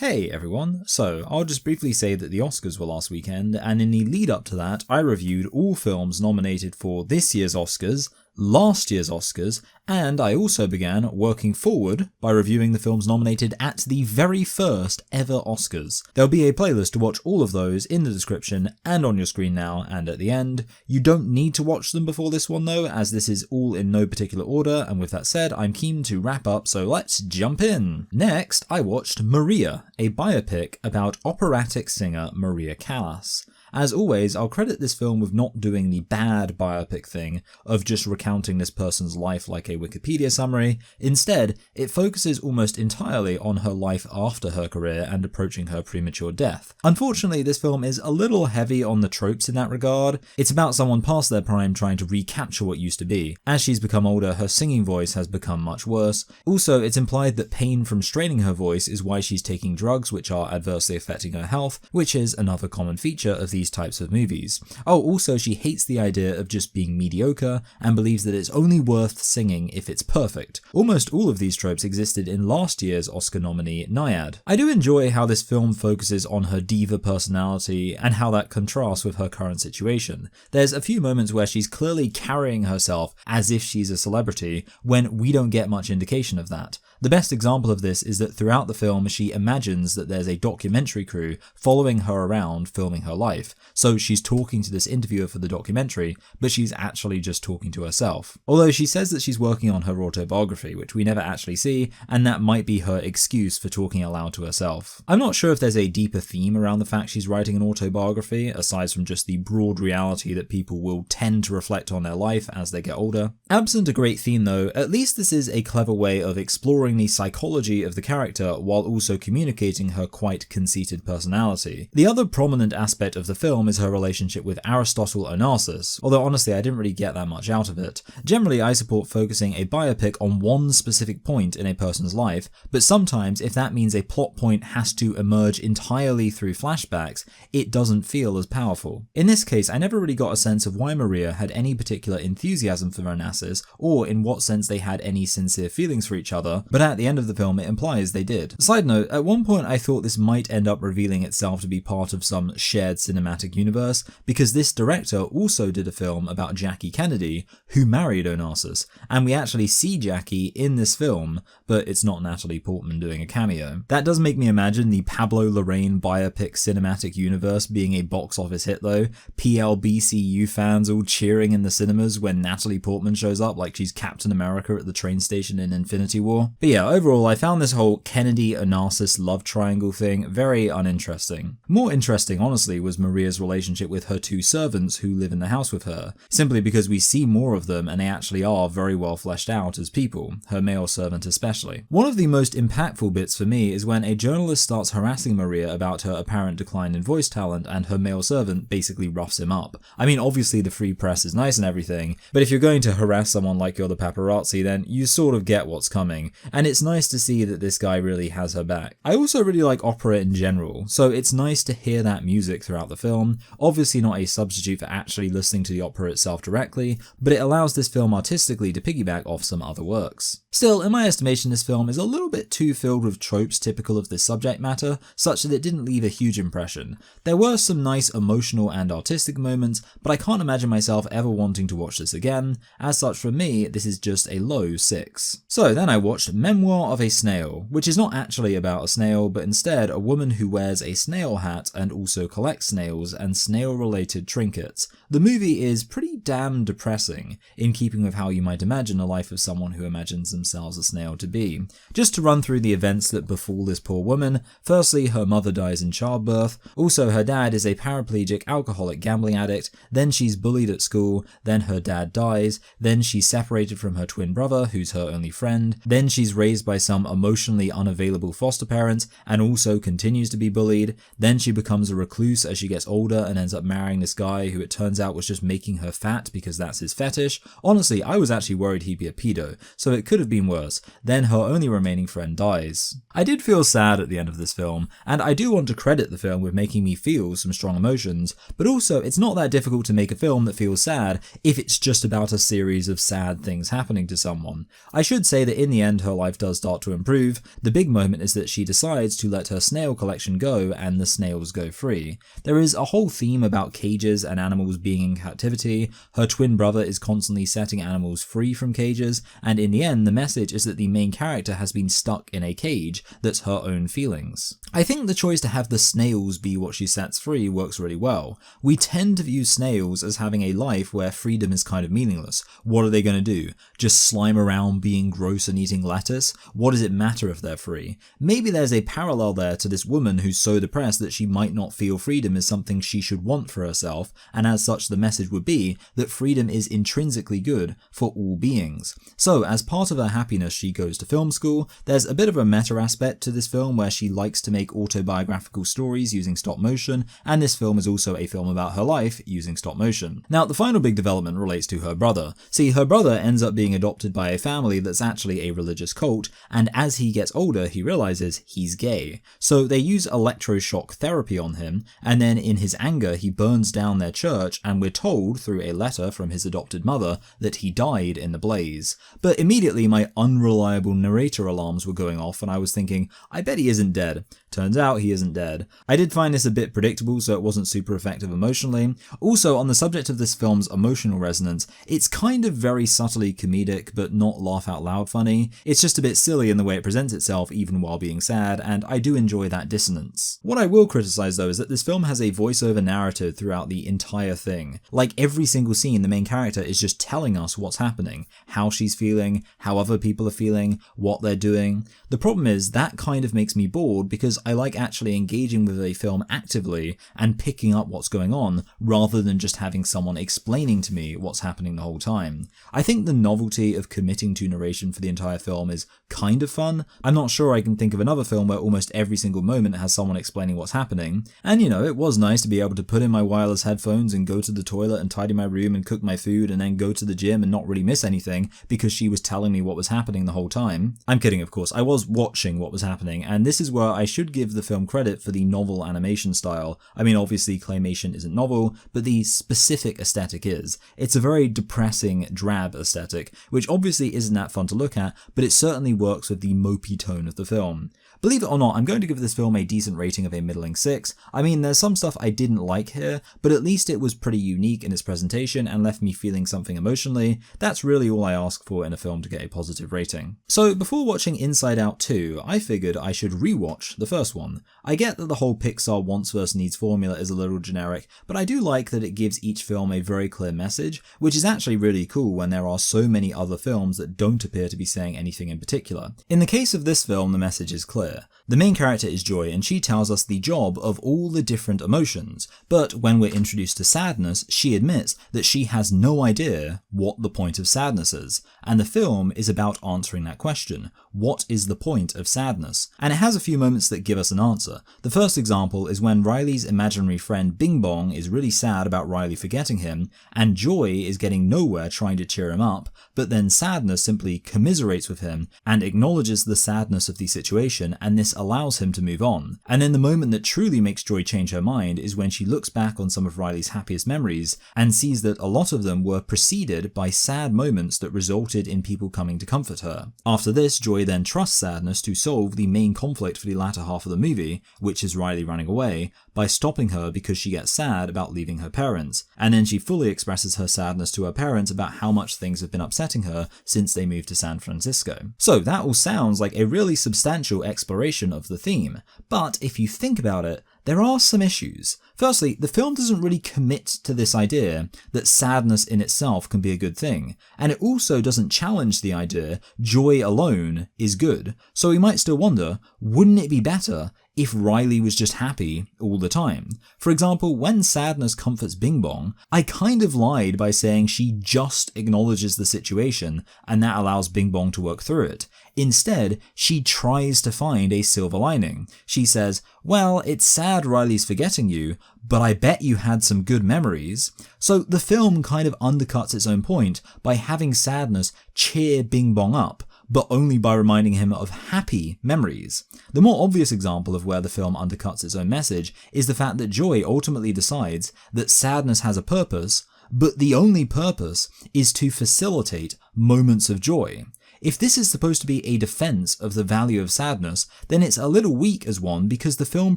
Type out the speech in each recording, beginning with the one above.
Hey everyone, so I'll just briefly say that the Oscars were last weekend, and in the lead up to that I reviewed all films nominated for this year's Oscars, last year's Oscars, and I also began working forward by reviewing the films nominated at the very first ever Oscars. There'll be a playlist to watch all of those in the description and on your screen now and at the end. You don't need to watch them before this one though, as this is all in no particular order, and with that said, I'm keen to wrap up, so let's jump in. Next, I watched Maria, a biopic about operatic singer Maria Callas. As always, I'll credit this film with not doing the bad biopic thing of just recounting this person's life like a Wikipedia summary. Instead, it focuses almost entirely on her life after her career and approaching her premature death. Unfortunately, this film is a little heavy on the tropes in that regard. It's about someone past their prime trying to recapture what used to be. As she's become older, her singing voice has become much worse. Also, it's implied that pain from straining her voice is why she's taking drugs which are adversely affecting her health, which is another common feature of these types of movies. Oh, also she hates the idea of just being mediocre and believes that it's only worth singing if it's perfect. Almost all of these tropes existed in last year's Oscar nominee Nyad. I do enjoy how this film focuses on her diva personality and how that contrasts with her current situation. There's a few moments where she's clearly carrying herself as if she's a celebrity when we don't get much indication of that. The best example of this is that throughout the film she imagines that there's a documentary crew following her around filming her life. So she's talking to this interviewer for the documentary, but she's actually just talking to herself. Although she says that she's working on her autobiography, which we never actually see, and that might be her excuse for talking aloud to herself. I'm not sure if there's a deeper theme around the fact she's writing an autobiography, aside from just the broad reality that people will tend to reflect on their life as they get older. Absent a great theme though, at least this is a clever way of exploring the psychology of the character while also communicating her quite conceited personality. The other prominent aspect of the film is her relationship with Aristotle Onassis, although honestly I didn't really get that much out of it. Generally I support focusing a biopic on one specific point in a person's life, but sometimes if that means a plot point has to emerge entirely through flashbacks, it doesn't feel as powerful. In this case, I never really got a sense of why Maria had any particular enthusiasm for Onassis, or in what sense they had any sincere feelings for each other, but at the end of the film it implies they did. Side note, at one point I thought this might end up revealing itself to be part of some shared cinematic universe, because this director also did a film about Jackie Kennedy, who married Onassis, and we actually see Jackie in this film, but it's not Natalie Portman doing a cameo. That does make me imagine the Pablo Larraín biopic cinematic universe being a box office hit though, PLBCU fans all cheering in the cinemas when Natalie Portman shows up like she's Captain America at the train station in Infinity War. But yeah, overall I found this whole Kennedy-Onassis love triangle thing very uninteresting. More interesting honestly was Maria's relationship with her two servants who live in the house with her, simply because we see more of them and they actually are very well fleshed out as people, her male servant especially. One of the most impactful bits for me is when a journalist starts harassing Maria about her apparent decline in voice talent and her male servant basically roughs him up. I mean obviously the free press is nice and everything, but if you're going to harass someone like you're the paparazzi then you sort of get what's coming, and it's nice to see that this guy really has her back. I also really like opera in general, so it's nice to hear that music throughout the film. Obviously not a substitute for actually listening to the opera itself directly, but it allows this film artistically to piggyback off some other works. Still, in my estimation, this film is a little bit too filled with tropes typical of this subject matter, such that it didn't leave a huge impression. There were some nice emotional and artistic moments, but I can't imagine myself ever wanting to watch this again. As such, for me, this is just a low 6. So then I watched Memoir of a Snail, which is not actually about a snail, but instead a woman who wears a snail hat and also collects snails and snail-related trinkets. The movie is pretty damn depressing, in keeping with how you might imagine a life of someone who imagines themselves a snail to be. Just to run through the events that befall this poor woman, firstly her mother dies in childbirth, also her dad is a paraplegic alcoholic gambling addict, then she's bullied at school, then her dad dies, then she's separated from her twin brother who's her only friend, then she's raised by some emotionally unavailable foster parents and also continues to be bullied, then she becomes a recluse as she gets older and ends up marrying this guy who it turns out was just making her fat because that's his fetish. Honestly, I was actually worried he'd be a pedo, so it could have been worse. Then her only remaining friend dies. I did feel sad at the end of this film, and I do want to credit the film with making me feel some strong emotions, but also it's not that difficult to make a film that feels sad if it's just about a series of sad things happening to someone. I should say that in the end her life does start to improve. The big moment is that she decides to let her snail collection go and the snails go free. There is a whole theme about cages and animals being in captivity. Her twin brother is constantly setting animals free from cages, and in the end the message is that the main character has been stuck in a cage that's her own feelings. I think the choice to have the snails be what she sets free works really well. We tend to view snails as having a life where freedom is kind of meaningless. What are they going to do? Just slime around being gross and eating lettuce? What does it matter if they're free? Maybe there's a parallel there to this woman who's so depressed that she might not feel freedom is something she should want for herself, and as such the message would be that freedom is intrinsically good for all beings. So as part of her happiness she goes to film school. There's a bit of a meta aspect to this film where she likes to make autobiographical stories using stop motion, and this film is also a film about her life using stop motion. Now the final big development relates to her brother. See, her brother ends up being adopted by a family that's actually a religious cult, and as he gets older he realizes he's gay. So they use electroshock therapy on him, and then in his anger he burns down their church, and we're told through a letter from his adopted mother that he died in the blaze. But immediately my unreliable narrator alarms were going off and I was thinking, I bet he isn't dead. Turns out he isn't dead. I did find this a bit predictable, so it wasn't super effective emotionally. Also, on the subject of this film's emotional resonance, it's kind of very subtly comedic but not laugh out loud funny. It's just a bit silly in the way it presents itself even while being sad, and I do enjoy that dissonance. What I will criticize though is that this film has a voiceover narrative throughout the entire thing. Like every single scene, the main character is just telling us what's happening, how she's feeling, how other people are feeling, what they're doing. The problem is that kind of makes me bored because I like actually engaging with a film actively and picking up what's going on rather than just having someone explaining to me what's happening the whole time. I think the novelty of committing to narration for the entire film is kind of fun. I'm not sure I can think of another film where almost every single moment has someone explaining what's happening. And you know, it was nice to be able to put in my wireless headphones and go to the toilet and tidy my room and cook my food and then go to the gym and not really miss anything because she was telling me what was happening the whole time. I'm kidding, of course. I was watching what was happening, and this is where I should give the film credit for the novel animation style. I mean, obviously claymation isn't novel, but the specific aesthetic is. It's a very depressing, drab aesthetic, which obviously isn't that fun to look at, but it certainly works with the mopey tone of the film. Believe it or not, I'm going to give this film a decent rating of a middling 6. I mean, there's some stuff I didn't like here, but at least it was pretty unique in its presentation and left me feeling something emotionally. That's really all I ask for in a film to get a positive rating. So before watching Inside Out 2, I figured I should rewatch the first one. I get that the whole Pixar wants versus needs formula is a little generic, but I do like that it gives each film a very clear message, which is actually really cool when there are so many other films that don't appear to be saying anything in particular. In the case of this film, the message is clear. The main character is Joy, and she tells us the job of all the different emotions, but when we're introduced to sadness, she admits that she has no idea what the point of sadness is, and the film is about answering that question. What is the point of sadness? And it has a few moments that give us an answer. The first example is when Riley's imaginary friend Bing Bong is really sad about Riley forgetting him, and Joy is getting nowhere trying to cheer him up, but then sadness simply commiserates with him and acknowledges the sadness of the situation, and this allows him to move on. And then the moment that truly makes Joy change her mind is when she looks back on some of Riley's happiest memories and sees that a lot of them were preceded by sad moments that resulted in people coming to comfort her. After this, Joy then trusts sadness to solve the main conflict for the latter half of the movie, which is Riley running away, by stopping her because she gets sad about leaving her parents. And then she fully expresses her sadness to her parents about how much things have been upsetting her since they moved to San Francisco. So that all sounds like a really substantial exploration of the theme, but if you think about it, there are some issues. Firstly, the film doesn't really commit to this idea that sadness in itself can be a good thing, and it also doesn't challenge the idea joy alone is good. So we might still wonder, wouldn't it be better if Riley was just happy all the time? For example, when sadness comforts Bing Bong, I kind of lied by saying she just acknowledges the situation and that allows Bing Bong to work through it. Instead, she tries to find a silver lining. She says, well, it's sad Riley's forgetting you, but I bet you had some good memories. So the film kind of undercuts its own point by having sadness cheer Bing Bong up, but only by reminding him of happy memories. The more obvious example of where the film undercuts its own message is the fact that Joy ultimately decides that sadness has a purpose, but the only purpose is to facilitate moments of joy. If this is supposed to be a defense of the value of sadness, then it's a little weak as one because the film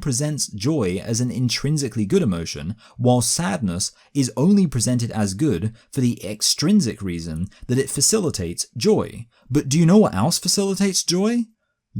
presents joy as an intrinsically good emotion, while sadness is only presented as good for the extrinsic reason that it facilitates joy. But do you know what else facilitates joy?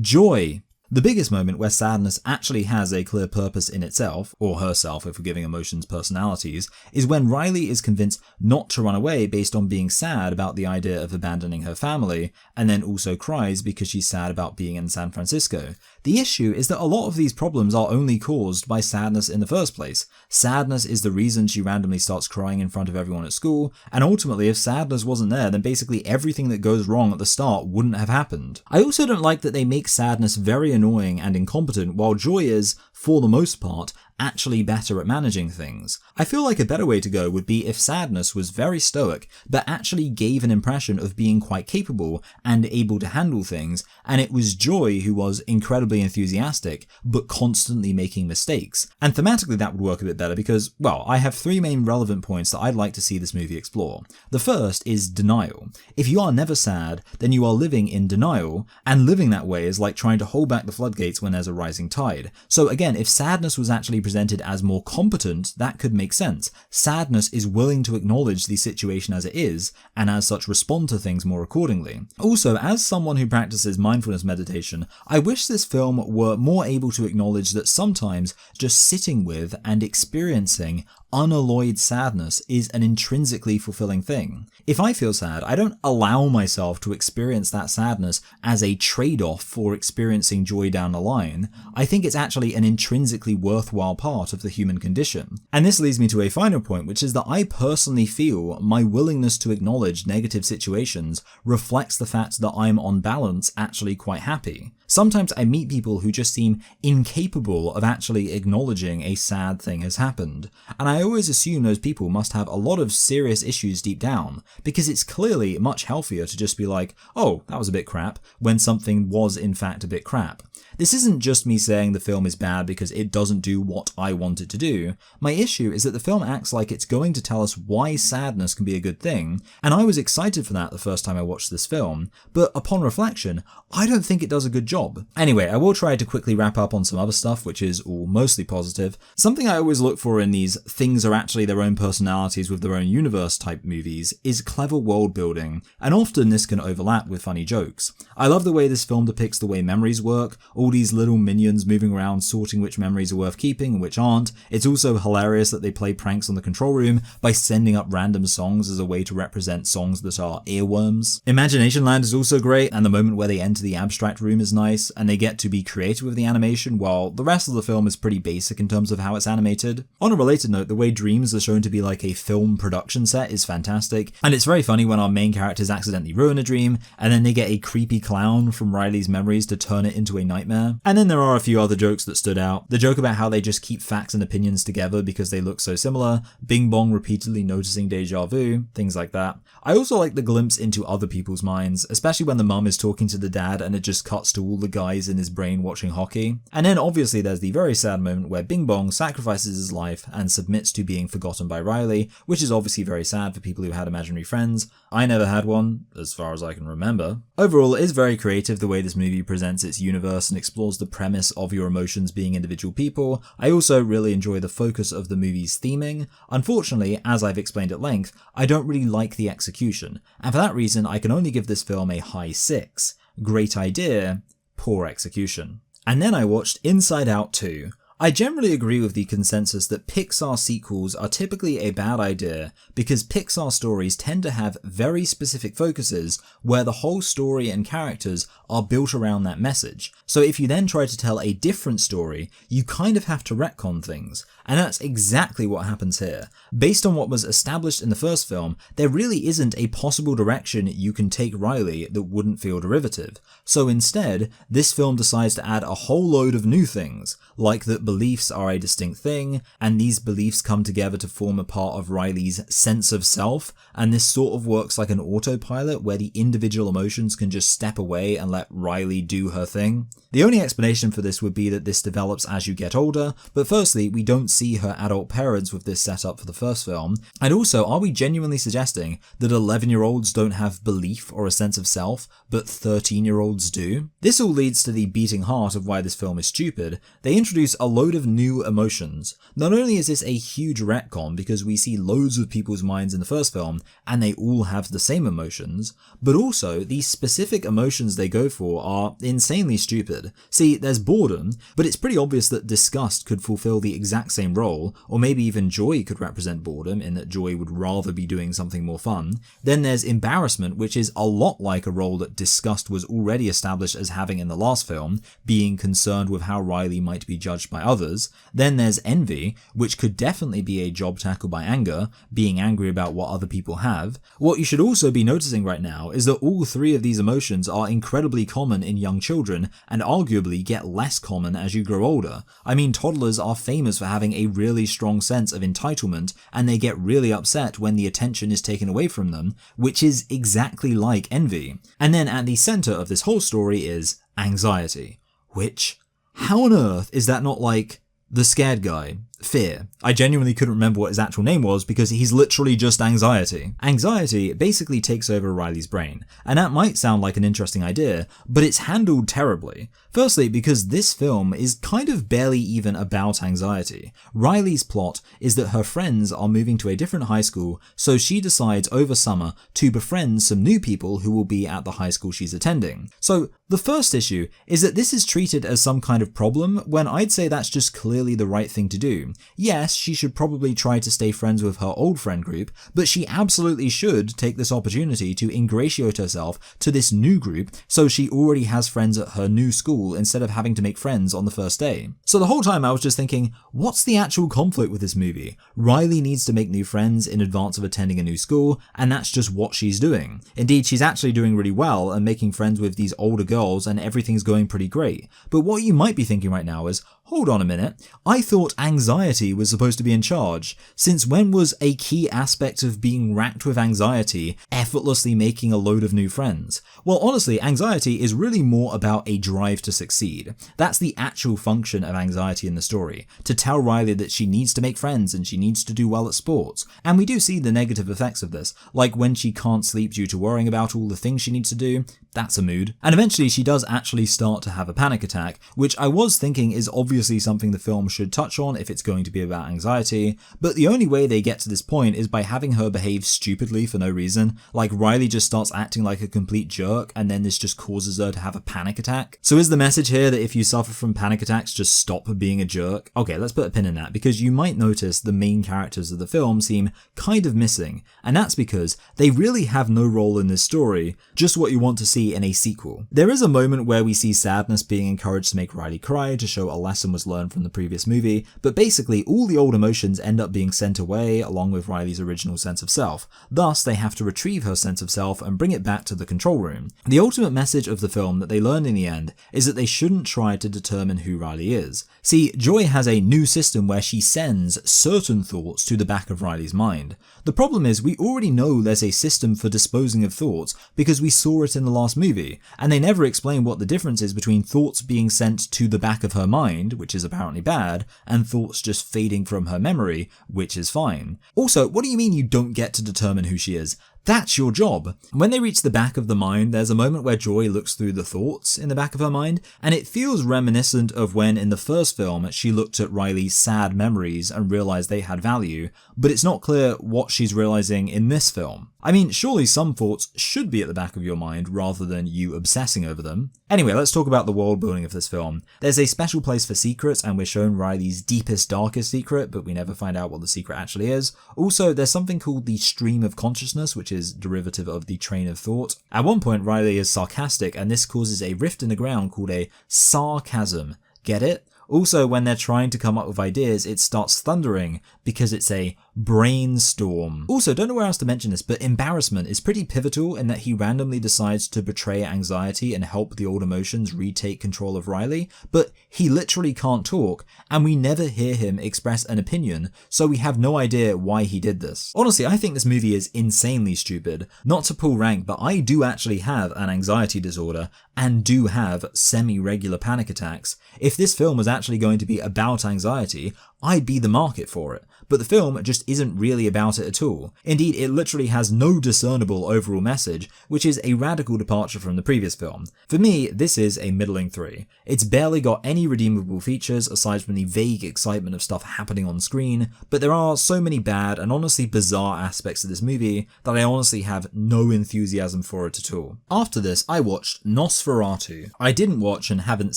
Joy. The biggest moment where sadness actually has a clear purpose in itself, or herself if we're giving emotions personalities, is when Riley is convinced not to run away based on being sad about the idea of abandoning her family, and then also cries because she's sad about being in San Francisco. The issue is that a lot of these problems are only caused by sadness in the first place. Sadness is the reason she randomly starts crying in front of everyone at school, and ultimately if sadness wasn't there, then basically everything that goes wrong at the start wouldn't have happened. I also don't like that they make sadness very annoying and incompetent, while joy is, for the most part, actually better at managing things. I feel like a better way to go would be if sadness was very stoic, but actually gave an impression of being quite capable and able to handle things, and it was joy who was incredibly enthusiastic, but constantly making mistakes. And thematically that would work a bit better because, well, I have three main relevant points that I'd like to see this movie explore. The first is denial. If you are never sad, then you are living in denial, and living that way is like trying to hold back the floodgates when there's a rising tide. So again, if sadness was actually presented as more competent, that could make sense. Sadness is willing to acknowledge the situation as it is, and as such respond to things more accordingly. Also, as someone who practices mindfulness meditation, I wish this film were more able to acknowledge that sometimes just sitting with and experiencing unalloyed sadness is an intrinsically fulfilling thing. If I feel sad, I don't allow myself to experience that sadness as a trade-off for experiencing joy down the line. I think it's actually an intrinsically worthwhile part of the human condition. And this leads me to a final point, which is that I personally feel my willingness to acknowledge negative situations reflects the fact that I'm on balance actually quite happy. Sometimes I meet people who just seem incapable of actually acknowledging a sad thing has happened, and I always assume those people must have a lot of serious issues deep down, because it's clearly much healthier to just be like, oh, that was a bit crap, when something was in fact a bit crap. This isn't just me saying the film is bad because it doesn't do what I want it to do. My issue is that the film acts like it's going to tell us why sadness can be a good thing, and I was excited for that the first time I watched this film, but upon reflection, I don't think it does a good job. Anyway, I will try to quickly wrap up on some other stuff, which is all mostly positive. Something I always look for in these things are actually their own personalities with their own universe type movies is clever world building, and often this can overlap with funny jokes. I love the way this film depicts the way memories work, all these little minions moving around sorting which memories are worth keeping and which aren't. It's also hilarious that they play pranks on the control room by sending up random songs as a way to represent songs that are earworms. Imagination Land is also great, and the moment where they enter the abstract room is nice, and they get to be creative with the animation, while the rest of the film is pretty basic in terms of how it's animated. On a related note, the way dreams are shown to be like a film production set is fantastic, and it's very funny when our main characters accidentally ruin a dream, and then they get a creepy clown from Riley's memories to turn it into a nightmare. And then there are a few other jokes that stood out. The joke about how they just keep facts and opinions together because they look so similar, Bing Bong repeatedly noticing deja vu, things like that. I also like the glimpse into other people's minds, especially when the mum is talking to the dad and it just cuts to all the guys in his brain watching hockey. And then obviously there's the very sad moment where Bing Bong sacrifices his life and submits to being forgotten by Riley, which is obviously very sad for people who had imaginary friends. I never had one, as far as I can remember. Overall, it is very creative the way this movie presents its universe and explores the premise of your emotions being individual people. I also really enjoy the focus of the movie's theming. Unfortunately, as I've explained at length, I don't really like the execution, and for that reason I can only give this film a high 6. Great idea, poor execution. And then I watched Inside Out 2. I generally agree with the consensus that Pixar sequels are typically a bad idea because Pixar stories tend to have very specific focuses where the whole story and characters are built around that message. So if you then try to tell a different story, you kind of have to retcon things, and that's exactly what happens here. Based on what was established in the first film, there really isn't a possible direction you can take Riley that wouldn't feel derivative. So instead, this film decides to add a whole load of new things, like that beliefs are a distinct thing, and these beliefs come together to form a part of Riley's sense of self, and this sort of works like an autopilot where the individual emotions can just step away and let Riley do her thing. The only explanation for this would be that this develops as you get older, but firstly, we don't see her adult parents with this setup for the first film, and also, are we genuinely suggesting that 11-year-olds don't have belief or a sense of self, but 13-year-olds do? This all leads to the beating heart of why this film is stupid. They introduce a load of new emotions. Not only is this a huge retcon because we see loads of people's minds in the first film, and they all have the same emotions, but also the specific emotions they go for are insanely stupid. See, there's boredom, but it's pretty obvious that disgust could fulfill the exact same role, or maybe even joy could represent boredom in that joy would rather be doing something more fun. Then there's embarrassment, which is a lot like a role that disgust was already established as having in the last film, being concerned with how Riley might be judged by others. Then there's envy, which could definitely be a job tackled by anger, being angry about what other people have. What you should also be noticing right now is that all three of these emotions are incredibly common in young children, and arguably get less common as you grow older. I mean, toddlers are famous for having a really strong sense of entitlement, and they get really upset when the attention is taken away from them, which is exactly like envy. And then at the center of this whole story is anxiety, which, how on earth is that not like the scared guy? Fear. I genuinely couldn't remember what his actual name was because he's literally just anxiety. Anxiety basically takes over Riley's brain, and that might sound like an interesting idea, but it's handled terribly. Firstly, because this film is kind of barely even about anxiety. Riley's plot is that her friends are moving to a different high school, so she decides over summer to befriend some new people who will be at the high school she's attending. So the first issue is that this is treated as some kind of problem when I'd say that's just clearly the right thing to do. Yes, she should probably try to stay friends with her old friend group, but she absolutely should take this opportunity to ingratiate herself to this new group so she already has friends at her new school instead of having to make friends on the first day. So the whole time I was just thinking, what's the actual conflict with this movie? Riley needs to make new friends in advance of attending a new school, and that's just what she's doing. Indeed, she's actually doing really well and making friends with these older girls and everything's going pretty great. But what you might be thinking right now is, hold on a minute, I thought anxiety was supposed to be in charge. Since when was a key aspect of being racked with anxiety effortlessly making a load of new friends? Well, honestly, anxiety is really more about a drive to succeed. That's the actual function of anxiety in the story, to tell Riley that she needs to make friends and she needs to do well at sports. And we do see the negative effects of this, like when she can't sleep due to worrying about all the things she needs to do. That's a mood. And eventually she does actually start to have a panic attack, which I was thinking is obviously something the film should touch on if it's going to be about anxiety, but the only way they get to this point is by having her behave stupidly for no reason. Like Riley just starts acting like a complete jerk and then this just causes her to have a panic attack. So is the message here that if you suffer from panic attacks, just stop being a jerk? Okay, let's put a pin in that because you might notice the main characters of the film seem kind of missing, and that's because they really have no role in this story, just what you want to see in a sequel. There is a moment where we see sadness being encouraged to make Riley cry to show a lesson was learned from the previous movie, but basically all the old emotions end up being sent away along with Riley's original sense of self. Thus, they have to retrieve her sense of self and bring it back to the control room. The ultimate message of the film that they learn in the end is that they shouldn't try to determine who Riley is. See, Joy has a new system where she sends certain thoughts to the back of Riley's mind. The problem is we already know there's a system for disposing of thoughts because we saw it in the last movie, and they never explain what the difference is between thoughts being sent to the back of her mind, which is apparently bad, and thoughts just fading from her memory, which is fine. Also, what do you mean you don't get to determine who she is? That's your job. When they reach the back of the mind, there's a moment where Joy looks through the thoughts in the back of her mind, and it feels reminiscent of when in the first film she looked at Riley's sad memories and realized they had value, but it's not clear what she's realizing in this film. I mean, surely some thoughts should be at the back of your mind rather than you obsessing over them. Anyway, let's talk about the world building of this film. There's a special place for secrets, and we're shown Riley's deepest, darkest secret, but we never find out what the secret actually is. Also, there's something called the stream of consciousness, which is derivative of the train of thought. At one point, Riley is sarcastic, and this causes a rift in the ground called a sarcasm. Get it? Also, when they're trying to come up with ideas, it starts thundering because it's a Brainstorm. Also, don't know where else to mention this, but embarrassment is pretty pivotal in that he randomly decides to betray anxiety and help the old emotions retake control of Riley, but he literally can't talk, and we never hear him express an opinion, so we have no idea why he did this. Honestly, I think this movie is insanely stupid. Not to pull rank, but I do actually have an anxiety disorder and do have semi-regular panic attacks. If this film was actually going to be about anxiety, I'd be the market for it. But the film just isn't really about it at all. Indeed, it literally has no discernible overall message, which is a radical departure from the previous film. For me, this is a middling 3. It's barely got any redeemable features aside from the vague excitement of stuff happening on screen, but there are so many bad and honestly bizarre aspects of this movie that I honestly have no enthusiasm for it at all. After this, I watched Nosferatu. I didn't watch and haven't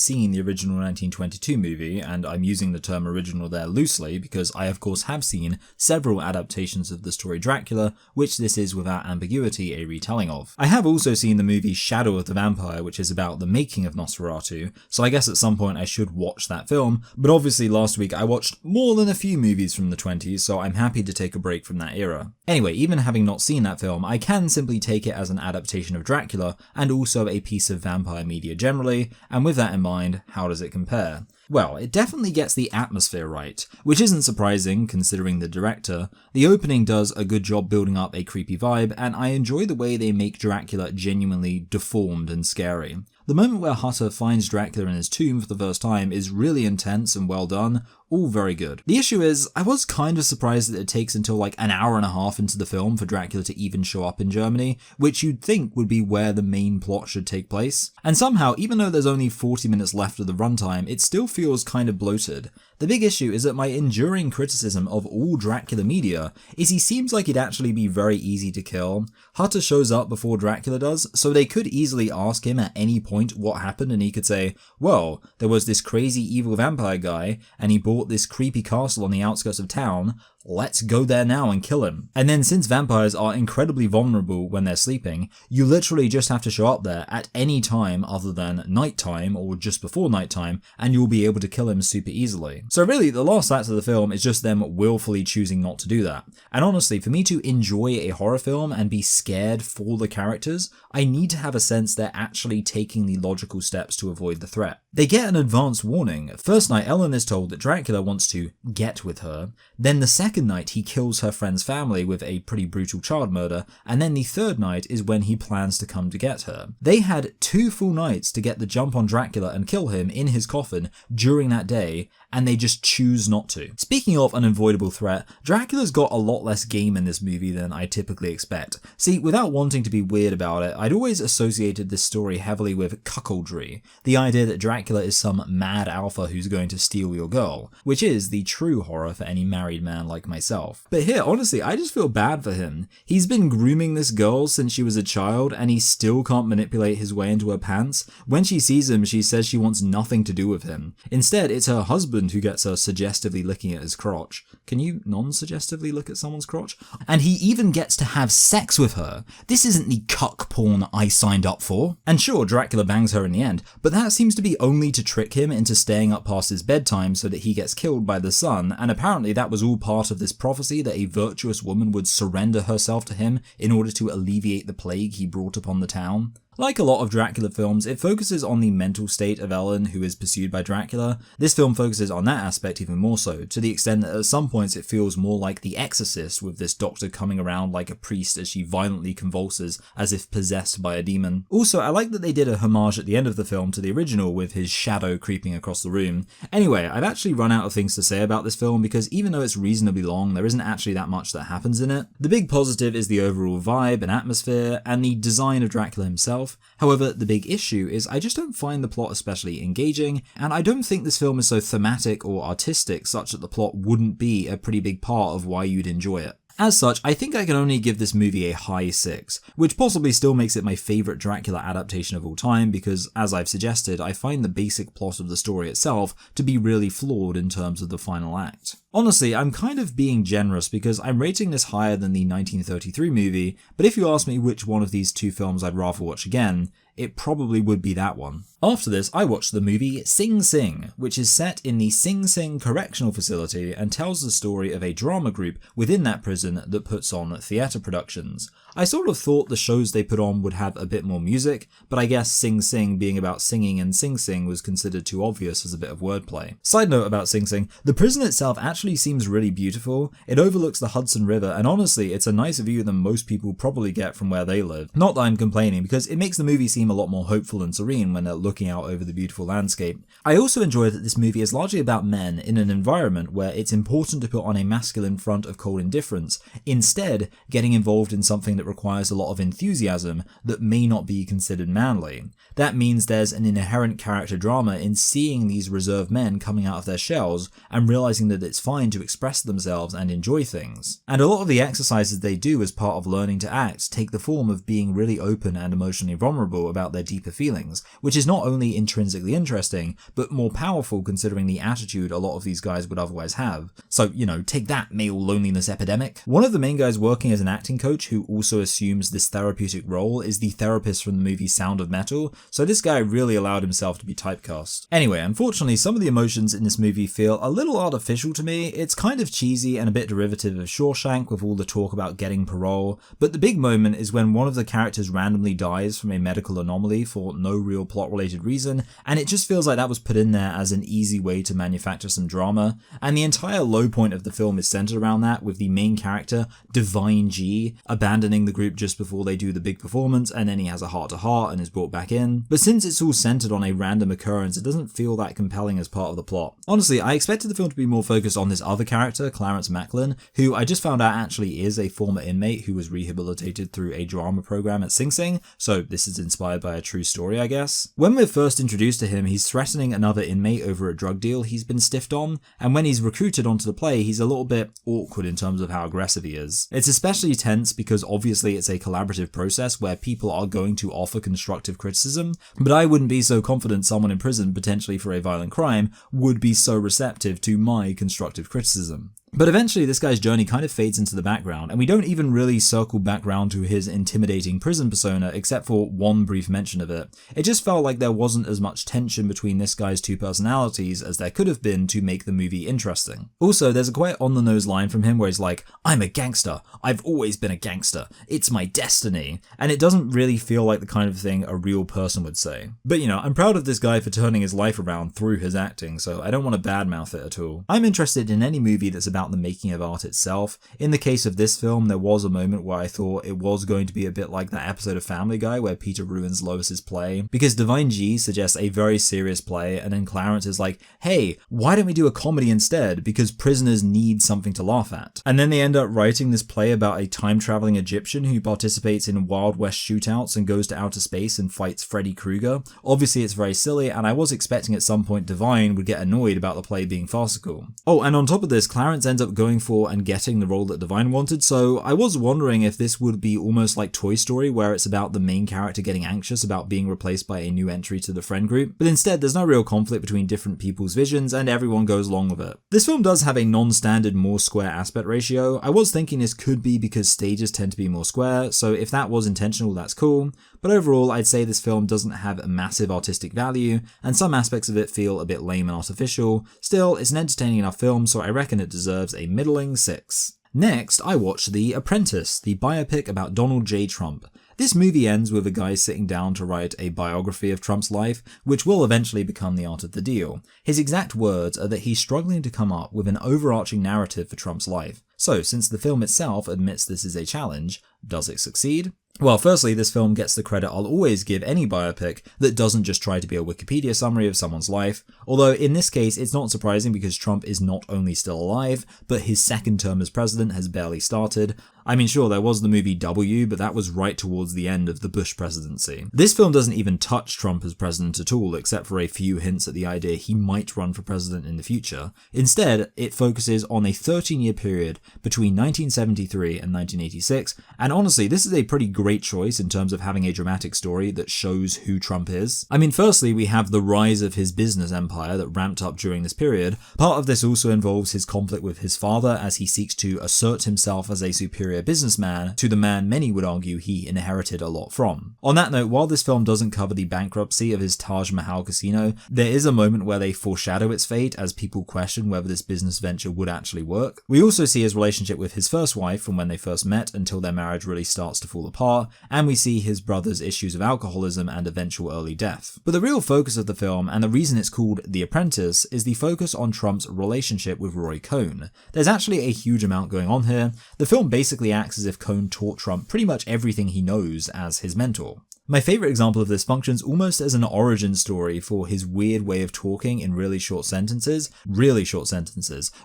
seen the original 1922 movie, and I'm using the term original there loosely because I of course have seen several adaptations of the story Dracula, which this is without ambiguity a retelling of. I have also seen the movie Shadow of the Vampire, which is about the making of Nosferatu, so I guess at some point I should watch that film, but obviously last week I watched more than a few movies from the 20s, so I'm happy to take a break from that era. Anyway, even having not seen that film, I can simply take it as an adaptation of Dracula and also a piece of vampire media generally, and with that in mind, how does it compare? Well, it definitely gets the atmosphere right, which isn't surprising considering the director. The opening does a good job building up a creepy vibe, and I enjoy the way they make Dracula genuinely deformed and scary. The moment where Hutter finds Dracula in his tomb for the first time is really intense and well done, all very good. The issue is, I was kind of surprised that it takes until like an hour and a half into the film for Dracula to even show up in Germany, which you'd think would be where the main plot should take place. And somehow, even though there's only 40 minutes left of the runtime, it still feels kind of bloated. The big issue is that my enduring criticism of all Dracula media is he seems like he'd actually be very easy to kill. Hutter shows up before Dracula does, so they could easily ask him at any point what happened and he could say, well, there was this crazy evil vampire guy and he bought this creepy castle on the outskirts of town, let's go there now and kill him. And then since vampires are incredibly vulnerable when they're sleeping, you literally just have to show up there at any time other than nighttime or just before nighttime and you'll be able to kill him super easily. So really, the last act of the film is just them willfully choosing not to do that. And honestly, for me to enjoy a horror film and be scared for the characters, I need to have a sense they're actually taking the logical steps to avoid the threat. They get an advance warning. First night, Ellen is told that Dracula wants to get with her. Then the second night, he kills her friend's family with a pretty brutal child murder. And then the third night is when he plans to come to get her. They had 2 full nights to get the jump on Dracula and kill him in his coffin during that day, and they just choose not to. Speaking of an avoidable threat, Dracula's got a lot less game in this movie than I typically expect. See, without wanting to be weird about it, I'd always associated this story heavily with cuckoldry, the idea that Dracula is some mad alpha who's going to steal your girl, which is the true horror for any married man like myself. But here, honestly, I just feel bad for him. He's been grooming this girl since she was a child, and he still can't manipulate his way into her pants. When she sees him, she says she wants nothing to do with him. Instead, it's her husband who gets her suggestively licking at his crotch. Can you non-suggestively look at someone's crotch? And he even gets to have sex with her. This isn't the cuck porn I signed up for. And sure, Dracula bangs her in the end, but that seems to be only to trick him into staying up past his bedtime so that he gets killed by the sun, and apparently that was all part of this prophecy that a virtuous woman would surrender herself to him in order to alleviate the plague he brought upon the town. Like a lot of Dracula films, it focuses on the mental state of Ellen, who is pursued by Dracula. This film focuses on that aspect even more so, to the extent that at some points it feels more like The Exorcist, with this doctor coming around like a priest as she violently convulses as if possessed by a demon. Also, I like that they did a homage at the end of the film to the original with his shadow creeping across the room. Anyway, I've actually run out of things to say about this film because even though it's reasonably long, there isn't actually that much that happens in it. The big positive is the overall vibe and atmosphere, and the design of Dracula himself. However, the big issue is I just don't find the plot especially engaging, and I don't think this film is so thematic or artistic such that the plot wouldn't be a pretty big part of why you'd enjoy it. As such, I think I can only give this movie a high 6, which possibly still makes it my favourite Dracula adaptation of all time because, as I've suggested, I find the basic plot of the story itself to be really flawed in terms of the final act. Honestly, I'm kind of being generous because I'm rating this higher than the 1933 movie, but if you ask me which one of these two films I'd rather watch again, it probably would be that one. After this, I watched the movie Sing Sing, which is set in the Sing Sing Correctional Facility and tells the story of a drama group within that prison that puts on theatre productions. I sort of thought the shows they put on would have a bit more music, but I guess Sing Sing being about singing and Sing Sing was considered too obvious as a bit of wordplay. Side note about Sing Sing, the prison itself actually seems really beautiful. It overlooks the Hudson River, and honestly, it's a nicer view than most people probably get from where they live. Not that I'm complaining, because it makes the movie seem a lot more hopeful and serene when they're looking out over the beautiful landscape. I also enjoy that this movie is largely about men in an environment where it's important to put on a masculine front of cold indifference, instead getting involved in something that requires a lot of enthusiasm that may not be considered manly. That means there's an inherent character drama in seeing these reserved men coming out of their shells and realizing that it's fine to express themselves and enjoy things. And a lot of the exercises they do as part of learning to act take the form of being really open and emotionally vulnerable about their deeper feelings, which is not only intrinsically interesting, but more powerful considering the attitude a lot of these guys would otherwise have. So, take that, male loneliness epidemic. One of the main guys working as an acting coach who also assumes this therapeutic role is the therapist from the movie Sound of Metal, so this guy really allowed himself to be typecast. Anyway, unfortunately, some of the emotions in this movie feel a little artificial to me. It's kind of cheesy and a bit derivative of Shawshank with all the talk about getting parole, but the big moment is when one of the characters randomly dies from a medical anomaly for no real plot-related reason, and it just feels like that was put in there as an easy way to manufacture some drama, and the entire low point of the film is centered around that, with the main character, Divine G, abandoning the group just before they do the big performance, and then he has a heart-to-heart and is brought back in. But since it's all centered on a random occurrence, it doesn't feel that compelling as part of the plot. Honestly, I expected the film to be more focused on this other character, Clarence Macklin, who I just found out actually is a former inmate who was rehabilitated through a drama program at Sing Sing, so this is inspired by a true story, I guess. When we're first introduced to him, he's threatening another inmate over a drug deal he's been stiffed on, and when he's recruited onto the play, he's a little bit awkward in terms of how aggressive he is. It's especially tense because obviously it's a collaborative process where people are going to offer constructive criticism, but I wouldn't be so confident someone in prison potentially for a violent crime would be so receptive to my constructive criticism. But eventually this guy's journey kind of fades into the background, and we don't even really circle back round to his intimidating prison persona except for one brief mention of it. It just felt like there wasn't as much tension between this guy's two personalities as there could have been to make the movie interesting. Also, there's a quite on-the-nose line from him where he's like, "I'm a gangster. I've always been a gangster. It's my destiny." And it doesn't really feel like the kind of thing a real person would say. But I'm proud of this guy for turning his life around through his acting, so I don't want to badmouth it at all. I'm interested in any movie that's about the making of art itself. In the case of this film, there was a moment where I thought it was going to be a bit like that episode of Family Guy where Peter ruins Lois's play, because Divine G suggests a very serious play, and then Clarence is like, "Hey, why don't we do a comedy instead, because prisoners need something to laugh at." And then they end up writing this play about a time-traveling Egyptian who participates in Wild West shootouts and goes to outer space and fights Freddy Krueger. Obviously it's very silly, and I was expecting at some point Divine would get annoyed about the play being farcical. Oh, and on top of this, Clarence ends up going for and getting the role that Divine wanted, so I was wondering if this would be almost like Toy Story, where it's about the main character getting anxious about being replaced by a new entry to the friend group, but instead there's no real conflict between different people's visions and everyone goes along with it. This film does have a non-standard more square aspect ratio. I was thinking this could be because stages tend to be more square, so if that was intentional, that's cool, but overall I'd say this film doesn't have a massive artistic value, and some aspects of it feel a bit lame and artificial. Still, it's an entertaining enough film, so I reckon it deserves a middling 6. Next, I watched The Apprentice, the biopic about Donald J. Trump. This movie ends with a guy sitting down to write a biography of Trump's life, which will eventually become the art of the deal. His exact words are that he's struggling to come up with an overarching narrative for Trump's life. So, since the film itself admits this is a challenge, does it succeed? Well, firstly, this film gets the credit I'll always give any biopic that doesn't just try to be a Wikipedia summary of someone's life, although in this case it's not surprising because Trump is not only still alive, but his second term as president has barely started. I mean, sure, there was the movie W, but that was right towards the end of the Bush presidency. This film doesn't even touch Trump as president at all, except for a few hints at the idea he might run for president in the future. Instead, it focuses on a 13-year period between 1973 and 1986, and honestly, this is a pretty great choice in terms of having a dramatic story that shows who Trump is. I mean, firstly, we have the rise of his business empire that ramped up during this period. Part of this also involves his conflict with his father as he seeks to assert himself as a superior businessman to the man many would argue he inherited a lot from. On that note, while this film doesn't cover the bankruptcy of his Taj Mahal casino, there is a moment where they foreshadow its fate as people question whether this business venture would actually work. We also see his relationship with his first wife from when they first met until their marriage really starts to fall apart, and we see his brother's issues of alcoholism and eventual early death. But the real focus of the film, and the reason it's called The Apprentice, is the focus on Trump's relationship with Roy Cohn. There's actually a huge amount going on here. The film basically acts as if Cohn taught Trump pretty much everything he knows as his mentor. My favourite example of this functions almost as an origin story for his weird way of talking in really short sentences,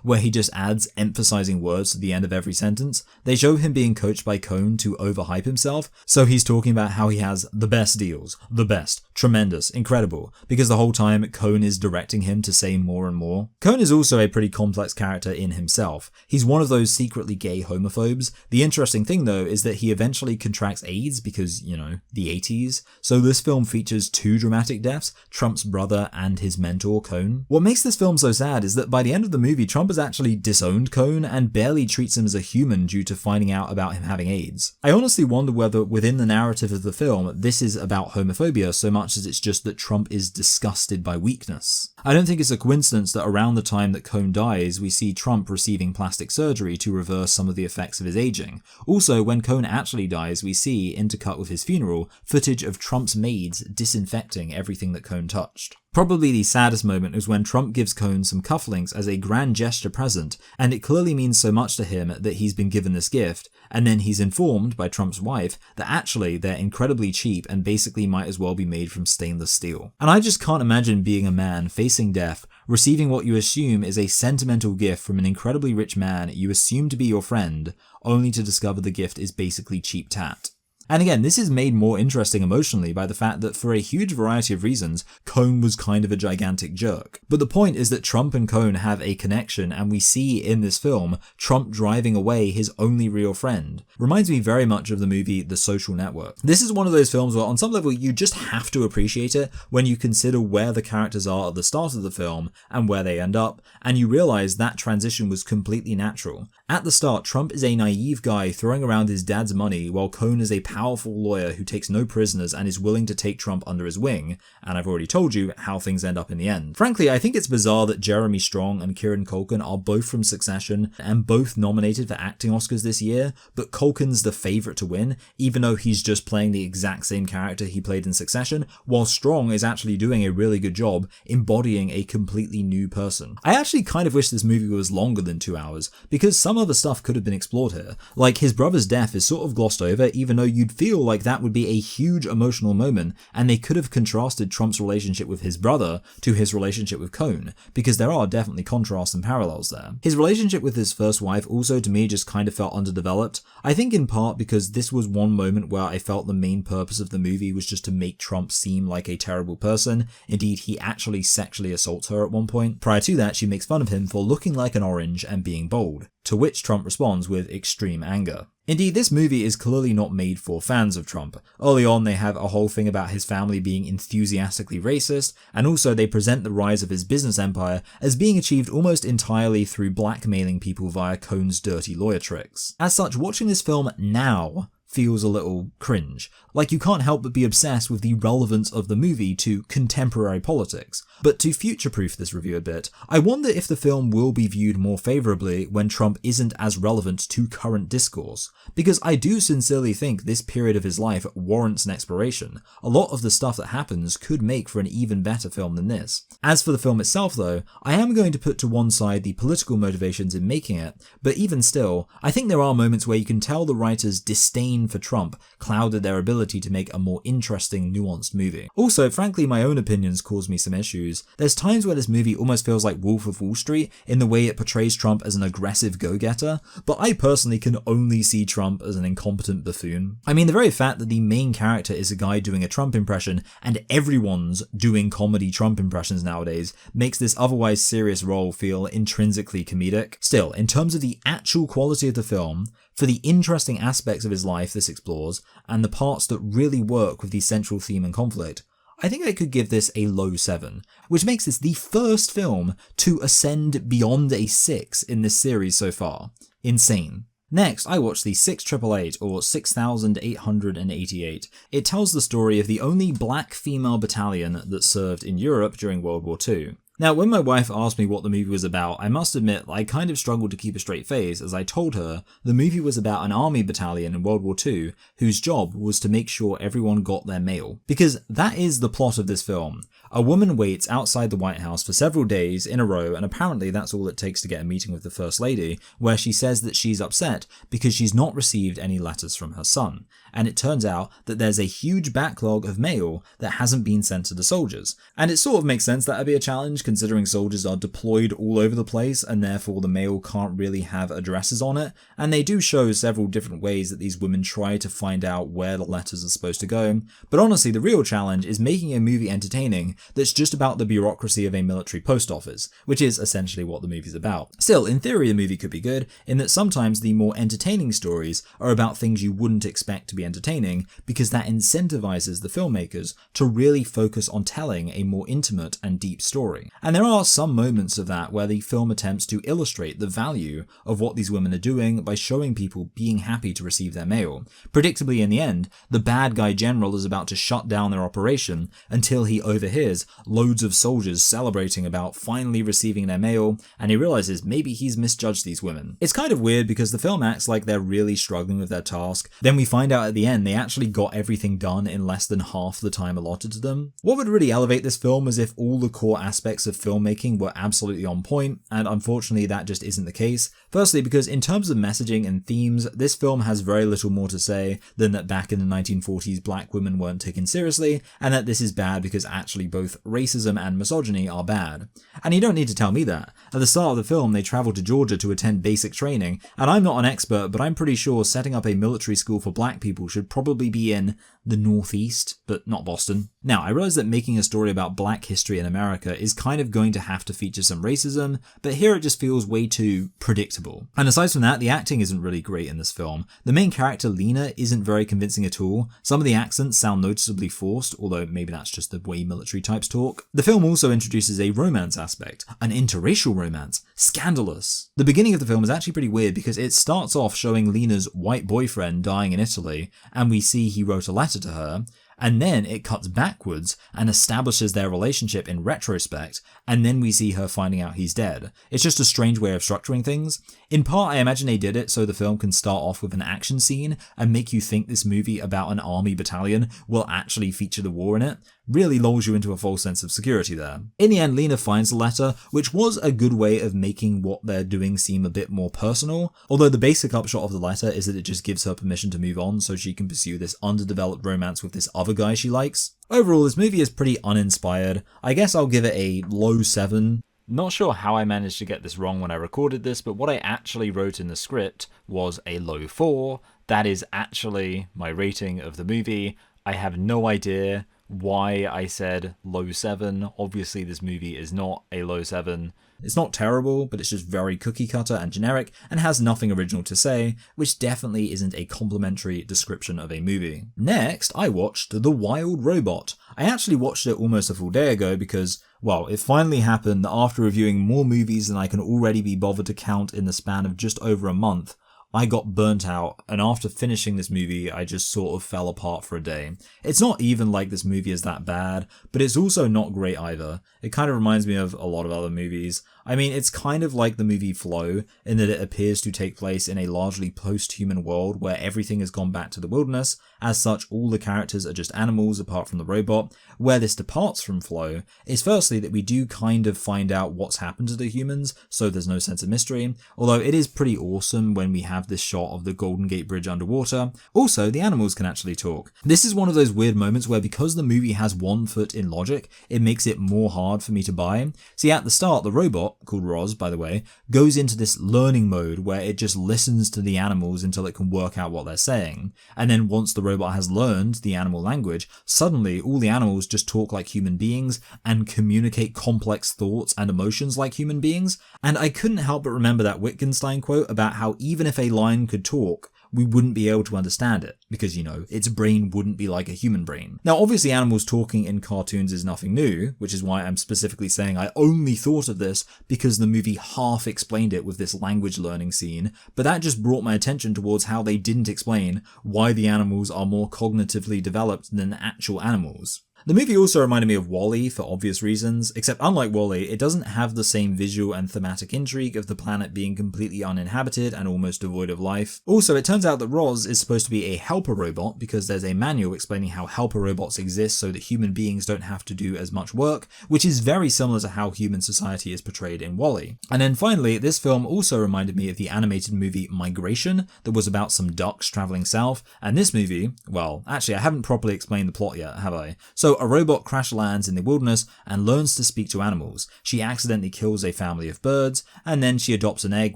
where he just adds emphasizing words to the end of every sentence. They show him being coached by Cohn to overhype himself, so he's talking about how he has the best deals, the best, tremendous, incredible, because the whole time Cohn is directing him to say more and more. Cohn is also a pretty complex character in himself. He's one of those secretly gay homophobes. The interesting thing though is that he eventually contracts AIDS because, the 80s. So this film features two dramatic deaths, Trump's brother and his mentor, Cohn. What makes this film so sad is that by the end of the movie, Trump has actually disowned Cohn and barely treats him as a human due to finding out about him having AIDS. I honestly wonder whether within the narrative of the film, this is about homophobia so much as it's just that Trump is disgusted by weakness. I don't think it's a coincidence that around the time that Cohn dies, we see Trump receiving plastic surgery to reverse some of the effects of his aging. Also, when Cohn actually dies, we see, intercut with his funeral, footage of Trump's maids disinfecting everything that Cohn touched. Probably the saddest moment is when Trump gives Cohn some cufflinks as a grand gesture present, and it clearly means so much to him that he's been given this gift, and then he's informed by Trump's wife that actually they're incredibly cheap and basically might as well be made from stainless steel. And I just can't imagine being a man facing death, receiving what you assume is a sentimental gift from an incredibly rich man you assume to be your friend, only to discover the gift is basically cheap tat. And again, this is made more interesting emotionally by the fact that for a huge variety of reasons, Cohn was kind of a gigantic jerk. But the point is that Trump and Cohn have a connection, and we see in this film Trump driving away his only real friend. Reminds me very much of the movie The Social Network. This is one of those films where on some level you just have to appreciate it when you consider where the characters are at the start of the film and where they end up, and you realize that transition was completely natural. At the start, Trump is a naive guy throwing around his dad's money, while Cohn is a powerful lawyer who takes no prisoners and is willing to take Trump under his wing, and I've already told you how things end up in the end. Frankly, I think it's bizarre that Jeremy Strong and Kieran Culkin are both from Succession and both nominated for acting Oscars this year, but Culkin's the favourite to win, even though he's just playing the exact same character he played in Succession, while Strong is actually doing a really good job embodying a completely new person. I actually kind of wish this movie was longer than 2 hours, because some other stuff could have been explored here. Like, his brother's death is sort of glossed over, even though you'd feel like that would be a huge emotional moment, and they could have contrasted Trump's relationship with his brother to his relationship with Cohn, because there are definitely contrasts and parallels there. His relationship with his first wife also to me just kind of felt underdeveloped. I think in part because this was one moment where I felt the main purpose of the movie was just to make Trump seem like a terrible person. Indeed, he actually sexually assaults her at one point. Prior to that, she makes fun of him for looking like an orange and being bold, to which Trump responds with extreme anger. Indeed, this movie is clearly not made for fans of Trump. Early on, they have a whole thing about his family being enthusiastically racist, and also they present the rise of his business empire as being achieved almost entirely through blackmailing people via Cohn's dirty lawyer tricks. As such, watching this film now feels a little cringe. Like, you can't help but be obsessed with the relevance of the movie to contemporary politics. But to future-proof this review a bit, I wonder if the film will be viewed more favourably when Trump isn't as relevant to current discourse. Because I do sincerely think this period of his life warrants an exploration. A lot of the stuff that happens could make for an even better film than this. As for the film itself though, I am going to put to one side the political motivations in making it, but even still, I think there are moments where you can tell the writers disdain disdain for Trump clouded their ability to make a more interesting, nuanced movie. Also, frankly, my own opinions cause me some issues. There's times where this movie almost feels like Wolf of Wall Street in the way it portrays Trump as an aggressive go-getter, but I personally can only see Trump as an incompetent buffoon. I mean, the very fact that the main character is a guy doing a Trump impression and everyone's doing comedy Trump impressions nowadays makes this otherwise serious role feel intrinsically comedic. Still, in terms of the actual quality of the film, for the interesting aspects of his life this explores, and the parts that really work with the central theme and conflict, I think I could give this a low 7, which makes this the first film to ascend beyond a 6 in this series so far. Insane. Next, I watched the 6888, or 6888. It tells the story of the only black female battalion that served in Europe during World War II. Now, when my wife asked me what the movie was about, I must admit I kind of struggled to keep a straight face as I told her the movie was about an army battalion in World War II whose job was to make sure everyone got their mail. Because that is the plot of this film. A woman waits outside the White House for several days in a row, and apparently that's all it takes to get a meeting with the First Lady, where she says that she's upset because she's not received any letters from her son. And it turns out that there's a huge backlog of mail that hasn't been sent to the soldiers. And it sort of makes sense that would be a challenge, considering soldiers are deployed all over the place and therefore the mail can't really have addresses on it, and they do show several different ways that these women try to find out where the letters are supposed to go. But honestly, the real challenge is making a movie entertaining that's just about the bureaucracy of a military post office, which is essentially what the movie's about. Still, in theory, the movie could be good, in that sometimes the more entertaining stories are about things you wouldn't expect to be entertaining, because that incentivizes the filmmakers to really focus on telling a more intimate and deep story. And there are some moments of that where the film attempts to illustrate the value of what these women are doing by showing people being happy to receive their mail. Predictably, in the end, the bad guy general is about to shut down their operation until he overhears loads of soldiers celebrating about finally receiving their mail, and he realizes maybe he's misjudged these women. It's kind of weird because the film acts like they're really struggling with their task, then we find out at the end they actually got everything done in less than half the time allotted to them. What would really elevate this film is if all the core aspects of filmmaking were absolutely on point, and unfortunately that just isn't the case. Firstly, because in terms of messaging and themes, this film has very little more to say than that back in the 1940s black women weren't taken seriously, and that this is bad because actually both racism and misogyny are bad. And you don't need to tell me that. At the start of the film, they travel to Georgia to attend basic training, and I'm not an expert, but I'm pretty sure setting up a military school for black people should probably be in the Northeast, but not Boston. Now, I realize that making a story about black history in America is kind of going to have to feature some racism, but here it just feels way too predictable. And aside from that, the acting isn't really great in this film. The main character, Lena, isn't very convincing at all. Some of the accents sound noticeably forced, although maybe that's just the way military types talk. The film also introduces a romance aspect, an interracial romance. Scandalous. The beginning of the film is actually pretty weird because it starts off showing Lena's white boyfriend dying in Italy, and we see he wrote a letter to her, and then it cuts backwards and establishes their relationship in retrospect, and then we see her finding out he's dead. It's just a strange way of structuring things. In part, I imagine they did it so the film can start off with an action scene and make you think this movie about an army battalion will actually feature the war in it. Really lulls you into a false sense of security there. In the end, Lena finds the letter, which was a good way of making what they're doing seem a bit more personal, although the basic upshot of the letter is that it just gives her permission to move on so she can pursue this underdeveloped romance with this other guy she likes. Overall, this movie is pretty uninspired. I guess I'll give it a low 7. Not sure how I managed to get this wrong when I recorded this, but what I actually wrote in the script was a low 4. That is actually my rating of the movie. I have no idea why I said low 7. Obviously this movie is not a low 7. It's not terrible, but it's just very cookie cutter and generic and has nothing original to say, which definitely isn't a complimentary description of a movie. Next, I watched The Wild Robot. I actually watched it almost a full day ago because, well, it finally happened after reviewing more movies than I can already be bothered to count in the span of just over a month. I got burnt out, and after finishing this movie, I just sort of fell apart for a day. It's not even like this movie is that bad, but it's also not great either. It kind of reminds me of a lot of other movies. I mean, it's kind of like the movie Flow, in that it appears to take place in a largely post-human world where everything has gone back to the wilderness. As such, all the characters are just animals apart from the robot. Where this departs from Flow is firstly that we do kind of find out what's happened to the humans, so there's no sense of mystery, although it is pretty awesome when we have have this shot of the Golden Gate Bridge underwater. Also, the animals can actually talk. This is one of those weird moments where because the movie has one foot in logic, it makes it more hard for me to buy. See, at the start, the robot, called Roz by the way, goes into this learning mode where it just listens to the animals until it can work out what they're saying. And then once the robot has learned the animal language, suddenly all the animals just talk like human beings and communicate complex thoughts and emotions like human beings. And I couldn't help but remember that Wittgenstein quote about how even if a lion could talk, we wouldn't be able to understand it, because, its brain wouldn't be like a human brain. Now, obviously animals talking in cartoons is nothing new, which is why I'm specifically saying I only thought of this because the movie half explained it with this language learning scene, but that just brought my attention towards how they didn't explain why the animals are more cognitively developed than actual animals. The movie also reminded me of WALL-E for obvious reasons, except unlike WALL-E, it doesn't have the same visual and thematic intrigue of the planet being completely uninhabited and almost devoid of life. Also, it turns out that Roz is supposed to be a helper robot because there's a manual explaining how helper robots exist so that human beings don't have to do as much work, which is very similar to how human society is portrayed in WALL-E. And then finally, this film also reminded me of the animated movie Migration that was about some ducks traveling south, and this movie, well, actually I haven't properly explained the plot yet, have I? So a robot crash lands in the wilderness and learns to speak to animals. She accidentally kills a family of birds, and then she adopts an egg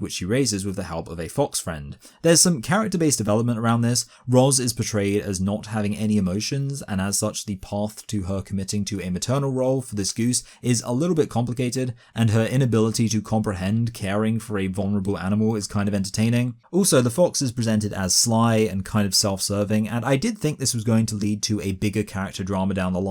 which she raises with the help of a fox friend. There's some character-based development around this. Roz is portrayed as not having any emotions, and as such the path to her committing to a maternal role for this goose is a little bit complicated, and her inability to comprehend caring for a vulnerable animal is kind of entertaining. Also, the fox is presented as sly and kind of self-serving, and I did think this was going to lead to a bigger character drama down the line.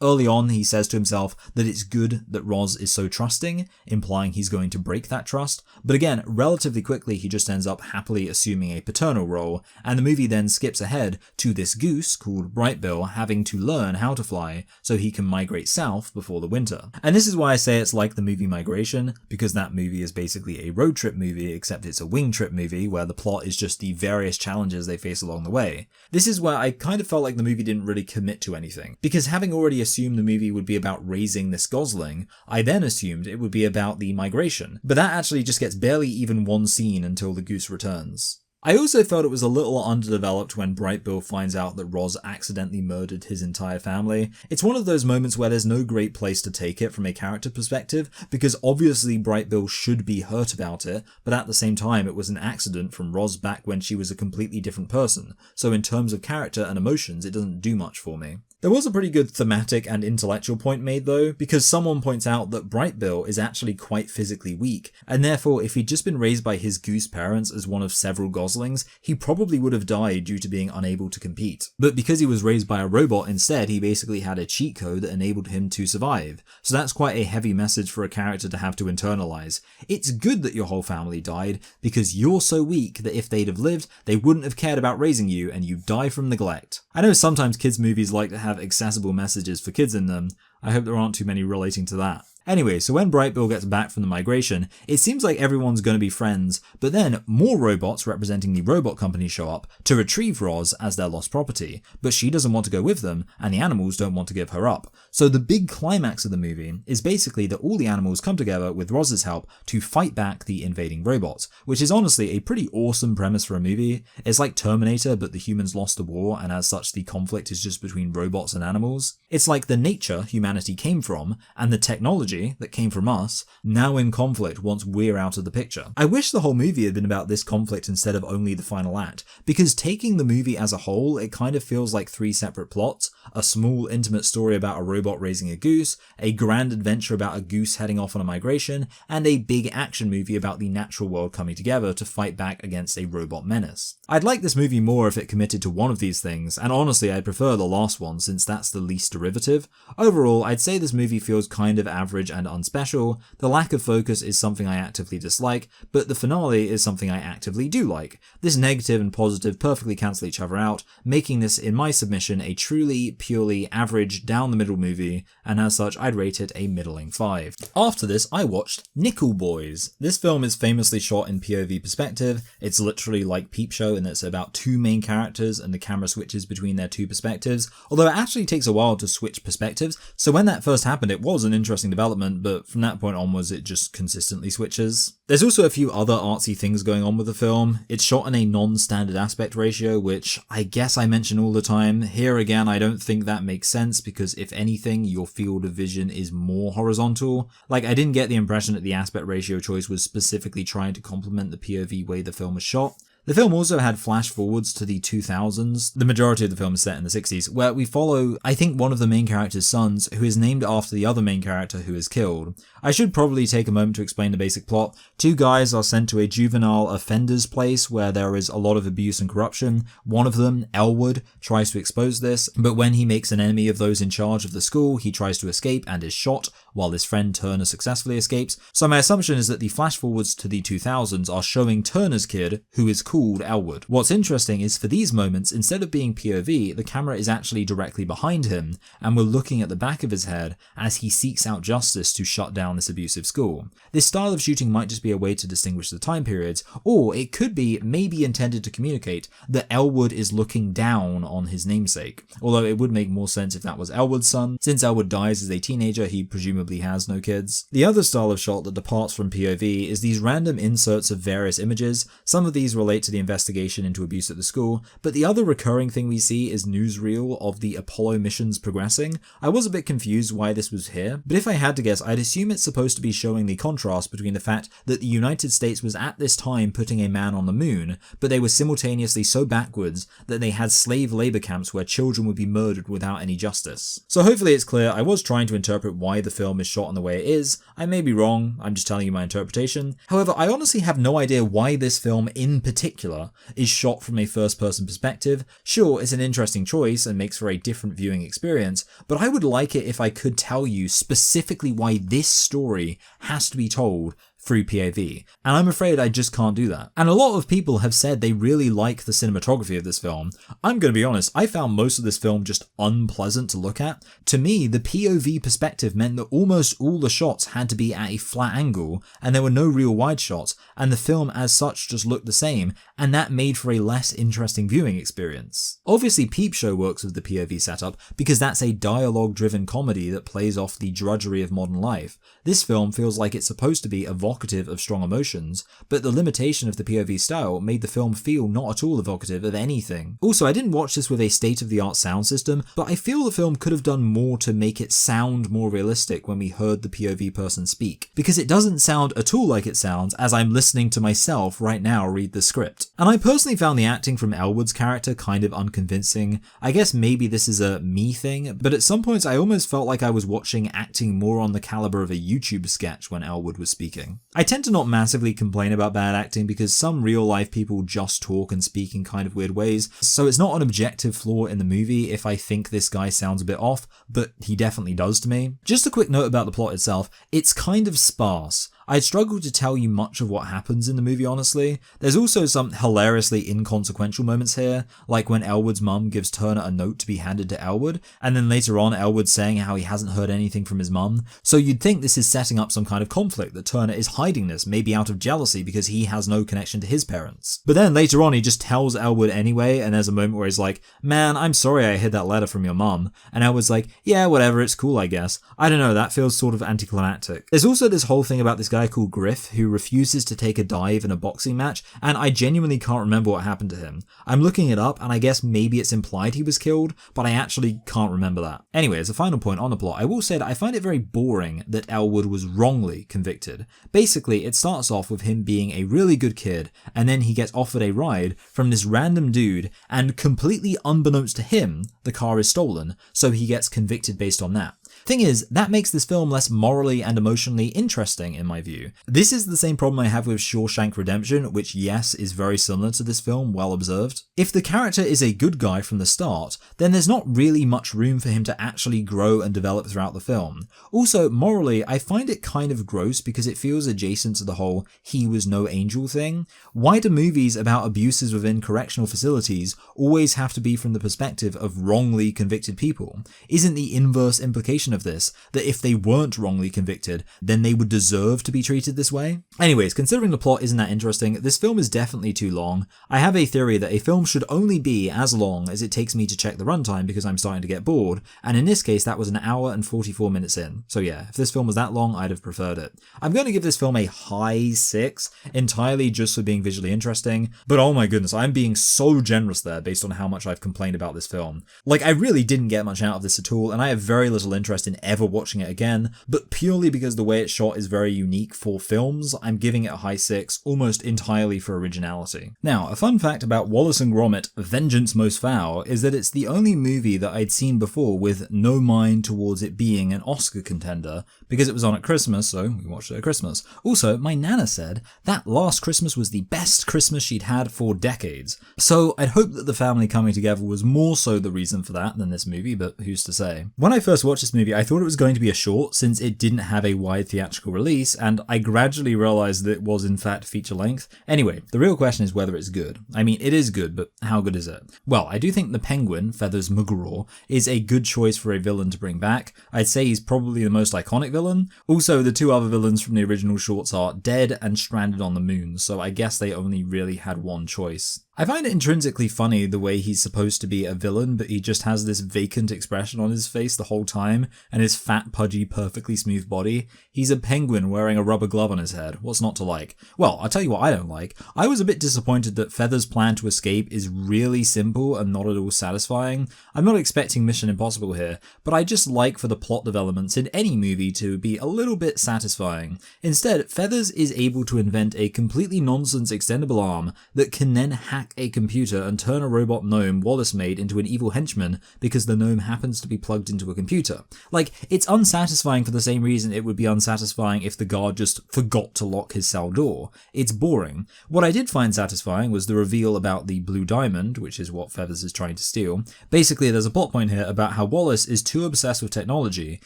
Early on, he says to himself that it's good that Roz is so trusting, implying he's going to break that trust. But again, relatively quickly, he just ends up happily assuming a paternal role, and the movie then skips ahead to this goose called Brightbill having to learn how to fly so he can migrate south before the winter. And this is why I say it's like the movie Migration, because that movie is basically a road trip movie, except it's a wing trip movie where the plot is just the various challenges they face along the way. This is where I kind of felt like the movie didn't really commit to anything, because having already assumed the movie would be about raising this gosling, I then assumed it would be about the migration, but that actually just gets barely even one scene until the goose returns. I also felt it was a little underdeveloped when Brightbill finds out that Roz accidentally murdered his entire family. It's one of those moments where there's no great place to take it from a character perspective, because obviously Brightbill should be hurt about it, but at the same time it was an accident from Roz back when she was a completely different person, so in terms of character and emotions it doesn't do much for me. There was a pretty good thematic and intellectual point made though, because someone points out that Brightbill is actually quite physically weak, and therefore if he'd just been raised by his goose parents as one of several goslings, he probably would have died due to being unable to compete. But because he was raised by a robot instead, he basically had a cheat code that enabled him to survive. So that's quite a heavy message for a character to have to internalize. It's good that your whole family died, because you're so weak that if they'd have lived, they wouldn't have cared about raising you and you die from neglect. I know sometimes kids' movies like to have accessible messages for kids in them. I hope there aren't too many relating to that. Anyway, so when Brightbill gets back from the migration, it seems like everyone's going to be friends, but then more robots representing the robot company show up to retrieve Roz as their lost property, but she doesn't want to go with them, and the animals don't want to give her up. So the big climax of the movie is basically that all the animals come together with Roz's help to fight back the invading robots, which is honestly a pretty awesome premise for a movie. It's like Terminator, but the humans lost the war, and as such the conflict is just between robots and animals. It's like the nature humanity came from, and the technology that came from us, now in conflict once we're out of the picture. I wish the whole movie had been about this conflict instead of only the final act, because taking the movie as a whole, it kind of feels like three separate plots: a small intimate story about a robot raising a goose, a grand adventure about a goose heading off on a migration, and a big action movie about the natural world coming together to fight back against a robot menace. I'd like this movie more if it committed to one of these things, and honestly I'd prefer the last one since that's the least derivative. Overall, I'd say this movie feels kind of average and unspecial. The lack of focus is something I actively dislike, but the finale is something I actively do like. This negative and positive perfectly cancel each other out, making this, in my submission, a truly, purely average, down-the-middle movie, and as such I'd rate it a middling 5. After this, I watched Nickel Boys. This film is famously shot in POV perspective. It's literally like Peep Show in that it's about two main characters and the camera switches between their two perspectives, although it actually takes a while to switch perspectives, so when that first happened it was an interesting development. development, but from that point onwards it just consistently switches. There's also a few other artsy things going on with the film. It's shot in a non-standard aspect ratio, which I guess I mention all the time. Here again, I don't think that makes sense because if anything, your field of vision is more horizontal. Like, I didn't get the impression that the aspect ratio choice was specifically trying to complement the POV way the film was shot. The film also had flash forwards to the 2000s. The majority of the film is set in the 60s, where we follow, I think, one of the main character's sons, who is named after the other main character who is killed. I should probably take a moment to explain the basic plot. Two guys are sent to a juvenile offenders place where there is a lot of abuse and corruption. One of them, Elwood, tries to expose this, but when he makes an enemy of those in charge of the school, he tries to escape and is shot, while his friend Turner successfully escapes. So my assumption is that the flash forwards to the 2000s are showing Turner's kid, who is called Elwood. What's interesting is for these moments, instead of being POV, the camera is actually directly behind him, and we're looking at the back of his head as he seeks out justice to shut down this abusive school. This style of shooting might just be a way to distinguish the time periods, or it could be maybe intended to communicate that Elwood is looking down on his namesake, although it would make more sense if that was Elwood's son. Since Elwood dies as a teenager, he presumably has no kids. The other style of shot that departs from POV is these random inserts of various images. Some of these relate to the investigation into abuse at the school, but the other recurring thing we see is newsreel of the Apollo missions progressing. I was a bit confused why this was here, but if I had to guess, I'd assume it's supposed to be showing the contrast between the fact that the United States was at this time putting a man on the moon, but they were simultaneously so backwards that they had slave labor camps where children would be murdered without any justice. So hopefully it's clear I was trying to interpret why the film is shot in the way it is. I may be wrong, I'm just telling you my interpretation. However, I honestly have no idea why this film in particular is shot from a first-person perspective. Sure, it's an interesting choice and makes for a different viewing experience, but I would like it if I could tell you specifically why this story has to be told through POV, and I'm afraid I just can't do that. And a lot of people have said they really like the cinematography of this film. I'm going to be honest, I found most of this film just unpleasant to look at. To me, the POV perspective meant that almost all the shots had to be at a flat angle, and there were no real wide shots, and the film as such just looked the same, and that made for a less interesting viewing experience. Obviously, Peep Show works with the POV setup because that's a dialogue-driven comedy that plays off the drudgery of modern life. This film feels like it's supposed to be evocative of strong emotions, but the limitation of the POV style made the film feel not at all evocative of anything. Also, I didn't watch this with a state-of-the-art sound system, but I feel the film could have done more to make it sound more realistic when we heard the POV person speak, because it doesn't sound at all like it sounds as I'm listening to myself right now read the script. And I personally found the acting from Elwood's character kind of unconvincing. I guess maybe this is a me thing, but at some points I almost felt like I was watching acting more on the caliber of a YouTube sketch when Elwood was speaking. I tend to not massively complain about bad acting because some real life people just talk and speak in kind of weird ways, so it's not an objective flaw in the movie if I think this guy sounds a bit off, but he definitely does to me. Just a quick note about the plot itself, it's kind of sparse. I'd struggle to tell you much of what happens in the movie, honestly. There's also some hilariously inconsequential moments here, like when Elwood's mum gives Turner a note to be handed to Elwood, and then later on Elwood saying how he hasn't heard anything from his mum. So you'd think this is setting up some kind of conflict, that Turner is hiding this, maybe out of jealousy because he has no connection to his parents. But then later on he just tells Elwood anyway, and there's a moment where he's like, "Man, I'm sorry I hid that letter from your mum." And Elwood's like, "Yeah, whatever, it's cool I guess." I don't know, that feels sort of anticlimactic. There's also this whole thing about this guy called Griff who refuses to take a dive in a boxing match, and I genuinely can't remember what happened to him. I'm looking it up and I guess maybe it's implied he was killed, but I actually can't remember that. Anyway, as a final point on the plot, I will say that I find it very boring that Elwood was wrongly convicted. Basically, it starts off with him being a really good kid, and then he gets offered a ride from this random dude, and completely unbeknownst to him, the car is stolen, so he gets convicted based on that. Thing is, that makes this film less morally and emotionally interesting in my view. This is the same problem I have with Shawshank Redemption, which yes, is very similar to this film, well observed. If the character is a good guy from the start, then there's not really much room for him to actually grow and develop throughout the film. Also, morally, I find it kind of gross because it feels adjacent to the whole "he was no angel" thing. Why do movies about abuses within correctional facilities always have to be from the perspective of wrongly convicted people? Isn't the inverse implication implication of this, that if they weren't wrongly convicted, then they would deserve to be treated this way? Anyways, considering the plot isn't that interesting, this film is definitely too long. I have a theory that a film should only be as long as it takes me to check the runtime because I'm starting to get bored, and in this case that was an hour and 44 minutes in. So yeah, if this film was that long, I'd have preferred it. I'm going to give this film a high 6, entirely just for being visually interesting, but oh my goodness, I'm being so generous there based on how much I've complained about this film. Like, I really didn't get much out of this at all, and I have very little interest in ever watching it again, but purely because the way it's shot is very unique for films, I'm giving it a high 6, almost entirely for originality. Now, a fun fact about Wallace and Gromit, Vengeance Most Fowl, is that it's the only movie that I'd seen before with no mind towards it being an Oscar contender, because it was on at Christmas, so we watched it at Christmas. Also, my nana said that last Christmas was the best Christmas she'd had for decades, so I'd hope that the family coming together was more so the reason for that than this movie, but who's to say. When I first watched this movie, I thought it was going to be a short since it didn't have a wide theatrical release, and I gradually realised that it was in fact feature length. Anyway, the real question is whether it's good. I mean, it is good, but how good is it? Well, I do think the Penguin, Feathers McGraw, is a good choice for a villain to bring back. I'd say he's probably the most iconic villain. Also, the two other villains from the original shorts are dead and stranded on the moon, so I guess they only really had one choice. I find it intrinsically funny the way he's supposed to be a villain, but he just has this vacant expression on his face the whole time, and his fat, pudgy, perfectly smooth body. He's a penguin wearing a rubber glove on his head. What's not to like? Well, I'll tell you what I don't like. I was a bit disappointed that Feather's plan to escape is really simple and not at all satisfying. I'm not expecting Mission Impossible here, but I just like for the plot developments in any movie to be a little bit satisfying. Instead, Feathers is able to invent a completely nonsense extendable arm that can then hack a computer and turn a robot gnome Wallace made into an evil henchman because the gnome happens to be plugged into a computer. Like, it's unsatisfying for the same reason it would be unsatisfying if the guard just forgot to lock his cell door. It's boring. What I did find satisfying was the reveal about the blue diamond, which is what Feathers is trying to steal. Basically, there's a plot point here about how Wallace is too obsessed with technology,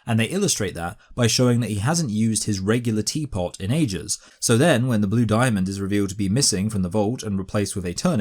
and they illustrate that by showing that he hasn't used his regular teapot in ages. So then, when the blue diamond is revealed to be missing from the vault and replaced with a turnip,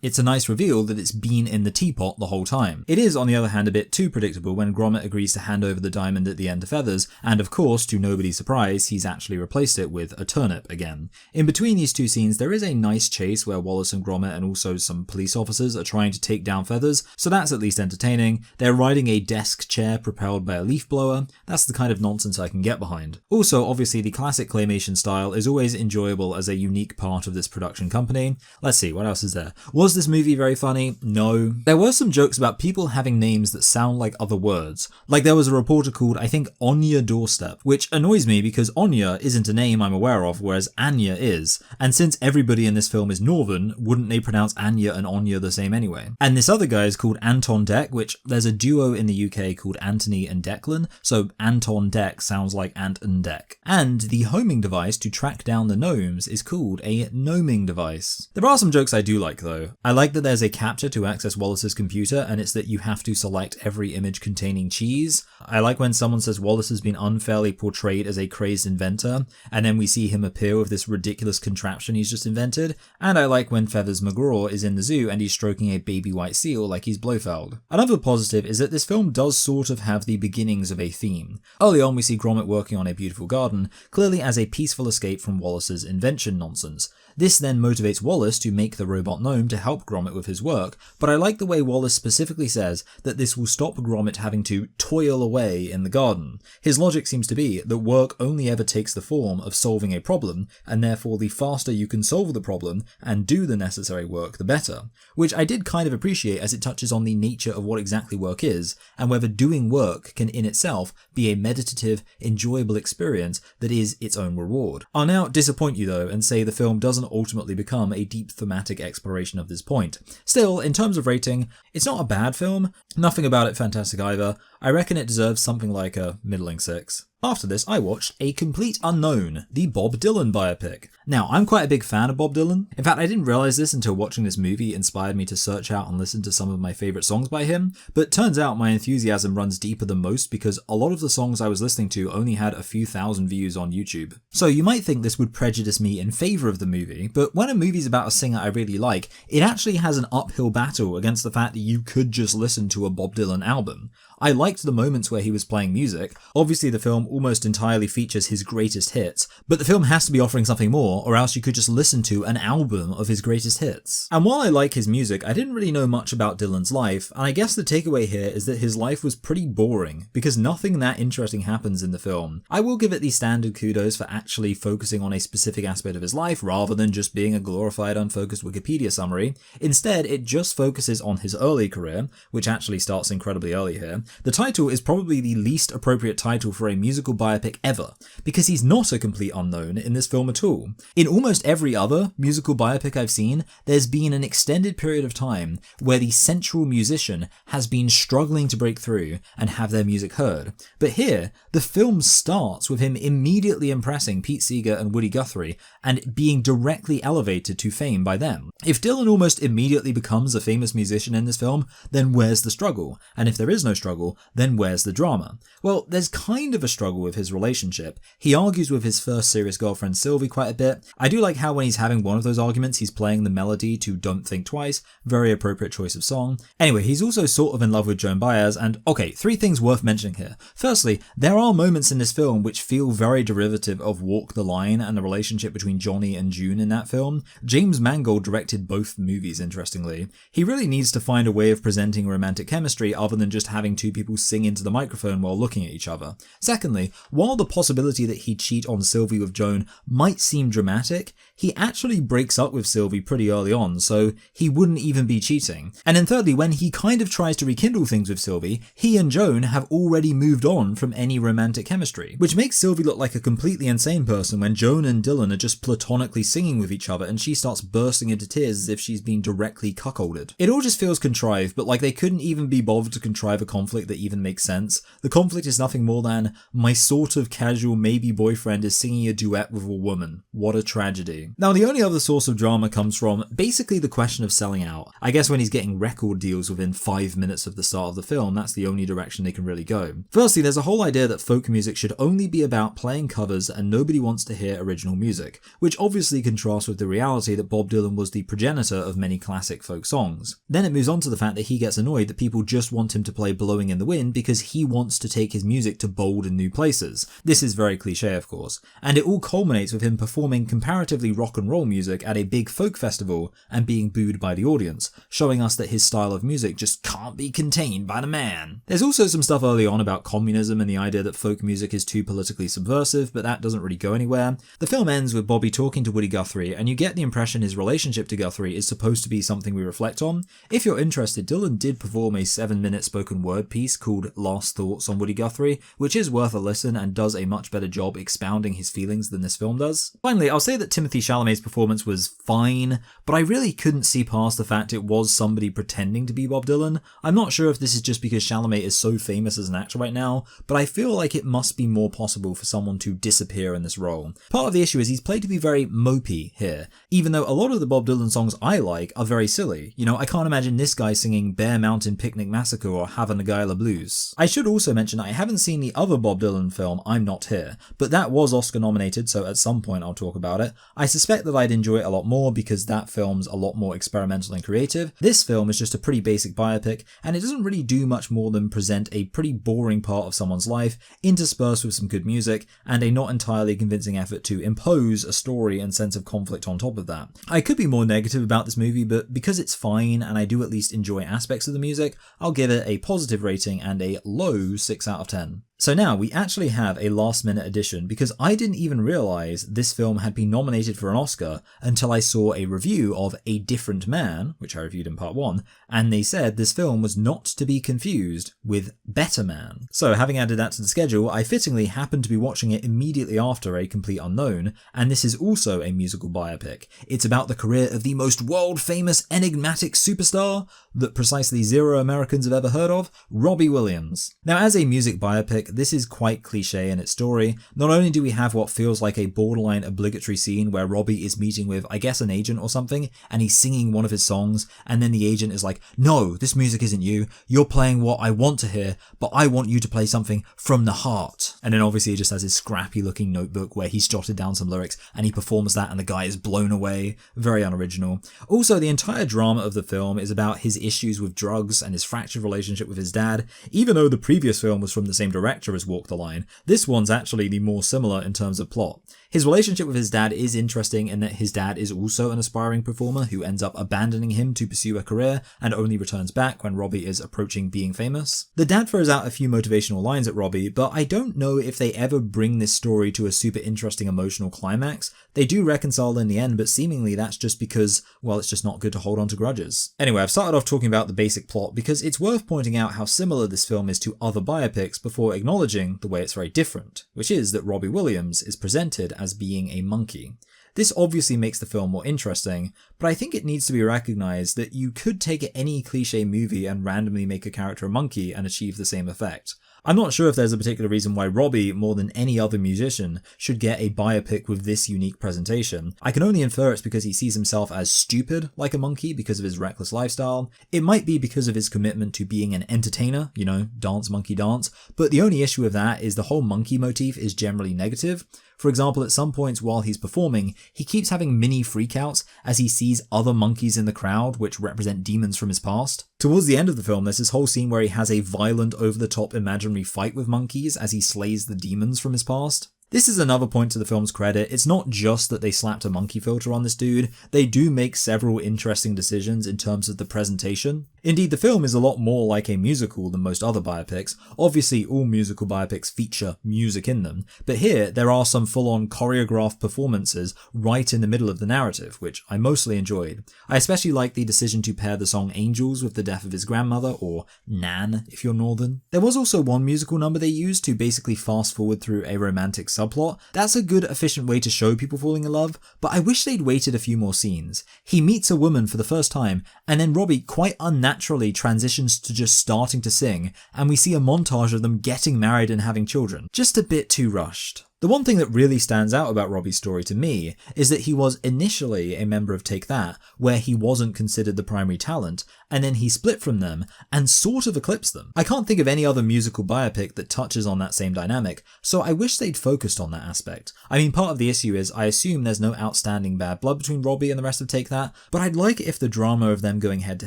it's a nice reveal that it's been in the teapot the whole time. It is, on the other hand, a bit too predictable when Gromit agrees to hand over the diamond at the end to Feathers, and of course, to nobody's surprise, he's actually replaced it with a turnip again. In between these two scenes, there is a nice chase where Wallace and Gromit and also some police officers are trying to take down Feathers, so that's at least entertaining. They're riding a desk chair propelled by a leaf blower. That's the kind of nonsense I can get behind. Also, obviously, the classic claymation style is always enjoyable as a unique part of this production company. Let's see, what else is there? Was this movie very funny? No. There were some jokes about people having names that sound like other words. Like there was a reporter called, I think, Anya Doorstep, which annoys me because Anya isn't a name I'm aware of, whereas Anya is. And since everybody in this film is Northern, wouldn't they pronounce Anya and Anya the same anyway? And this other guy is called Anton Deck, which there's a duo in the UK called Anthony and Declan, so Anton Deck sounds like Ant and Deck. And the homing device to track down the gnomes is called a gnoming device. There are some jokes I do like though. I like that there's a captcha to access Wallace's computer, and it's that you have to select every image containing cheese. I like when someone says Wallace has been unfairly portrayed as a crazed inventor, and then we see him appear with this ridiculous contraption he's just invented, and I like when Feathers McGraw is in the zoo and he's stroking a baby white seal like he's Blofeld. Another positive is that this film does sort of have the beginnings of a theme. Early on we see Gromit working on a beautiful garden, clearly as a peaceful escape from Wallace's invention nonsense. This then motivates Wallace to make the robot gnome to help Gromit with his work, but I like the way Wallace specifically says that this will stop Gromit having to toil away in the garden. His logic seems to be that work only ever takes the form of solving a problem, and therefore the faster you can solve the problem and do the necessary work, the better. Which I did kind of appreciate as it touches on the nature of what exactly work is, and whether doing work can in itself be a meditative, enjoyable experience that is its own reward. I'll now disappoint you though and say the film doesn't ultimately become a deep thematic exploration of this point. Still, in terms of rating, it's not a bad film, nothing about it fantastic either. I reckon it deserves something like a middling 6. After this, I watched A Complete Unknown, the Bob Dylan biopic. Now, I'm quite a big fan of Bob Dylan. In fact, I didn't realise this until watching this movie inspired me to search out and listen to some of my favourite songs by him, but turns out my enthusiasm runs deeper than most because a lot of the songs I was listening to only had a few thousand views on YouTube. So you might think this would prejudice me in favour of the movie, but when a movie's about a singer I really like, it actually has an uphill battle against the fact that you could just listen to a Bob Dylan album. I liked the moments where he was playing music. Obviously the film almost entirely features his greatest hits, but the film has to be offering something more, or else you could just listen to an album of his greatest hits. And while I like his music, I didn't really know much about Dylan's life, and I guess the takeaway here is that his life was pretty boring, because nothing that interesting happens in the film. I will give it the standard kudos for actually focusing on a specific aspect of his life, rather than just being a glorified, unfocused Wikipedia summary. Instead, it just focuses on his early career, which actually starts incredibly early here. The title is probably the least appropriate title for a musical biopic ever, because he's not a complete unknown in this film at all. In almost every other musical biopic I've seen, there's been an extended period of time where the central musician has been struggling to break through and have their music heard. But here, the film starts with him immediately impressing Pete Seeger and Woody Guthrie and being directly elevated to fame by them. If Dylan almost immediately becomes a famous musician in this film, then where's the struggle? And if there is no struggle, then where's the drama? Well, there's kind of a struggle with his relationship. He argues with his first serious girlfriend Sylvie quite a bit. I do like how when he's having one of those arguments, he's playing the melody to Don't Think Twice. Very appropriate choice of song. Anyway, he's also sort of in love with Joan Baez, and okay, 3 things worth mentioning here. Firstly, there are moments in this film which feel very derivative of Walk the Line and the relationship between Johnny and June in that film. James Mangold directed both movies, interestingly. He really needs to find a way of presenting romantic chemistry other than just having 2 people sing into the microphone while looking at each other. Secondly, while the possibility that he'd cheat on Sylvie with Joan might seem dramatic, he actually breaks up with Sylvie pretty early on, so he wouldn't even be cheating. And then thirdly, when he kind of tries to rekindle things with Sylvie, he and Joan have already moved on from any romantic chemistry, which makes Sylvie look like a completely insane person when Joan and Dylan are just platonically singing with each other and she starts bursting into tears as if she's been directly cuckolded. It all just feels contrived, but like they couldn't even be bothered to contrive a conflict that even makes sense. The conflict is nothing more than, my sort of casual maybe boyfriend is singing a duet with a woman. What a tragedy. Now the only other source of drama comes from basically the question of selling out. I guess when he's getting record deals within 5 minutes of the start of the film, that's the only direction they can really go. Firstly, there's a whole idea that folk music should only be about playing covers and nobody wants to hear original music, which obviously contrasts with the reality that Bob Dylan was the progenitor of many classic folk songs. Then it moves on to the fact that he gets annoyed that people just want him to play Blowing in the Wind because he wants to take his music to bold and new places. This is very cliche, of course, and it all culminates with him performing comparatively rock and roll music at a big folk festival and being booed by the audience, showing us that his style of music just can't be contained by the man. There's also some stuff early on about communism and the idea that folk music is too politically subversive, but that doesn't really go anywhere. The film ends with Bobby talking to Woody Guthrie, and you get the impression his relationship to Guthrie is supposed to be something we reflect on. If you're interested, Dylan did perform a 7-minute spoken word piece called Last Thoughts on Woody Guthrie, which is worth a listen and does a much better job expounding his feelings than this film does. Finally, I'll say that Timothée Chalamet's performance was fine, but I really couldn't see past the fact it was somebody pretending to be Bob Dylan. I'm not sure if this is just because Chalamet is so famous as an actor right now, but I feel like it must be more possible for someone to disappear in this role. Part of the issue is he's played to be very mopey here, even though a lot of the Bob Dylan songs I like are very silly. You know, I can't imagine this guy singing Bear Mountain Picnic Massacre or Havana Blues. I should also mention I haven't seen the other Bob Dylan film, I'm Not Here, but that was Oscar nominated, so at some point I'll talk about it. I suspect that I'd enjoy it a lot more because that film's a lot more experimental and creative. This film is just a pretty basic biopic, and it doesn't really do much more than present a pretty boring part of someone's life, interspersed with some good music, and a not entirely convincing effort to impose a story and sense of conflict on top of that. I could be more negative about this movie, but because it's fine and I do at least enjoy aspects of the music, I'll give it a positive rating and a low 6 out of 10. So now we actually have a last minute addition because I didn't even realise this film had been nominated for an Oscar until I saw a review of A Different Man, which I reviewed in part 1, and they said this film was not to be confused with Better Man. So having added that to the schedule, I fittingly happened to be watching it immediately after A Complete Unknown, and this is also a musical biopic. It's about the career of the most world famous enigmatic superstar that precisely 0 Americans have ever heard of, Robbie Williams. Now as a music biopic, this is quite cliche in its story. Not only do we have what feels like a borderline obligatory scene where Robbie is meeting with, I guess, an agent or something, and he's singing one of his songs, and then the agent is like, no, this music isn't you, you're playing what I want to hear, but I want you to play something from the heart. And then obviously he just has his scrappy looking notebook where he's jotted down some lyrics, and he performs that, and the guy is blown away. Very unoriginal. Also, the entire drama of the film is about his issues with drugs and his fractured relationship with his dad. Even though the previous film was from the same director as Walk the Line, this one's actually the more similar in terms of plot. His relationship with his dad is interesting in that his dad is also an aspiring performer who ends up abandoning him to pursue a career and only returns back when Robbie is approaching being famous. The dad throws out a few motivational lines at Robbie, but I don't know if they ever bring this story to a super interesting emotional climax. They do reconcile in the end, but seemingly that's just because, well, it's just not good to hold on to grudges. Anyway, I've started off talking about the basic plot because it's worth pointing out how similar this film is to other biopics before acknowledging the way it's very different, which is that Robbie Williams is presented as being a monkey. This obviously makes the film more interesting, but I think it needs to be recognised that you could take any cliche movie and randomly make a character a monkey and achieve the same effect. I'm not sure if there's a particular reason why Robbie, more than any other musician, should get a biopic with this unique presentation. I can only infer it's because he sees himself as stupid like a monkey because of his reckless lifestyle. It might be because of his commitment to being an entertainer, you know, dance monkey dance, but the only issue with that is the whole monkey motif is generally negative. For example, at some points while he's performing, he keeps having mini freakouts as he sees other monkeys in the crowd which represent demons from his past. Towards the end of the film, there's this whole scene where he has a violent, over-the-top imaginary fight with monkeys as he slays the demons from his past. This is another point to the film's credit. It's not just that they slapped a monkey filter on this dude, they do make several interesting decisions in terms of the presentation. Indeed, the film is a lot more like a musical than most other biopics. Obviously, all musical biopics feature music in them, but here there are some full-on choreographed performances right in the middle of the narrative, which I mostly enjoyed. I especially like the decision to pair the song Angels with the death of his grandmother, or Nan if you're northern. There was also one musical number they used to basically fast forward through a romantic subplot. That's a good, efficient way to show people falling in love, but I wish they'd waited a few more scenes. He meets a woman for the first time, and then Robbie quite unnaturally transitions to just starting to sing, and we see a montage of them getting married and having children. Just a bit too rushed. The one thing that really stands out about Robbie's story to me is that he was initially a member of Take That, where he wasn't considered the primary talent, and then he split from them and sort of eclipsed them. I can't think of any other musical biopic that touches on that same dynamic, so I wish they'd focused on that aspect. I mean, part of the issue is I assume there's no outstanding bad blood between Robbie and the rest of Take That, but I'd like it if the drama of them going head to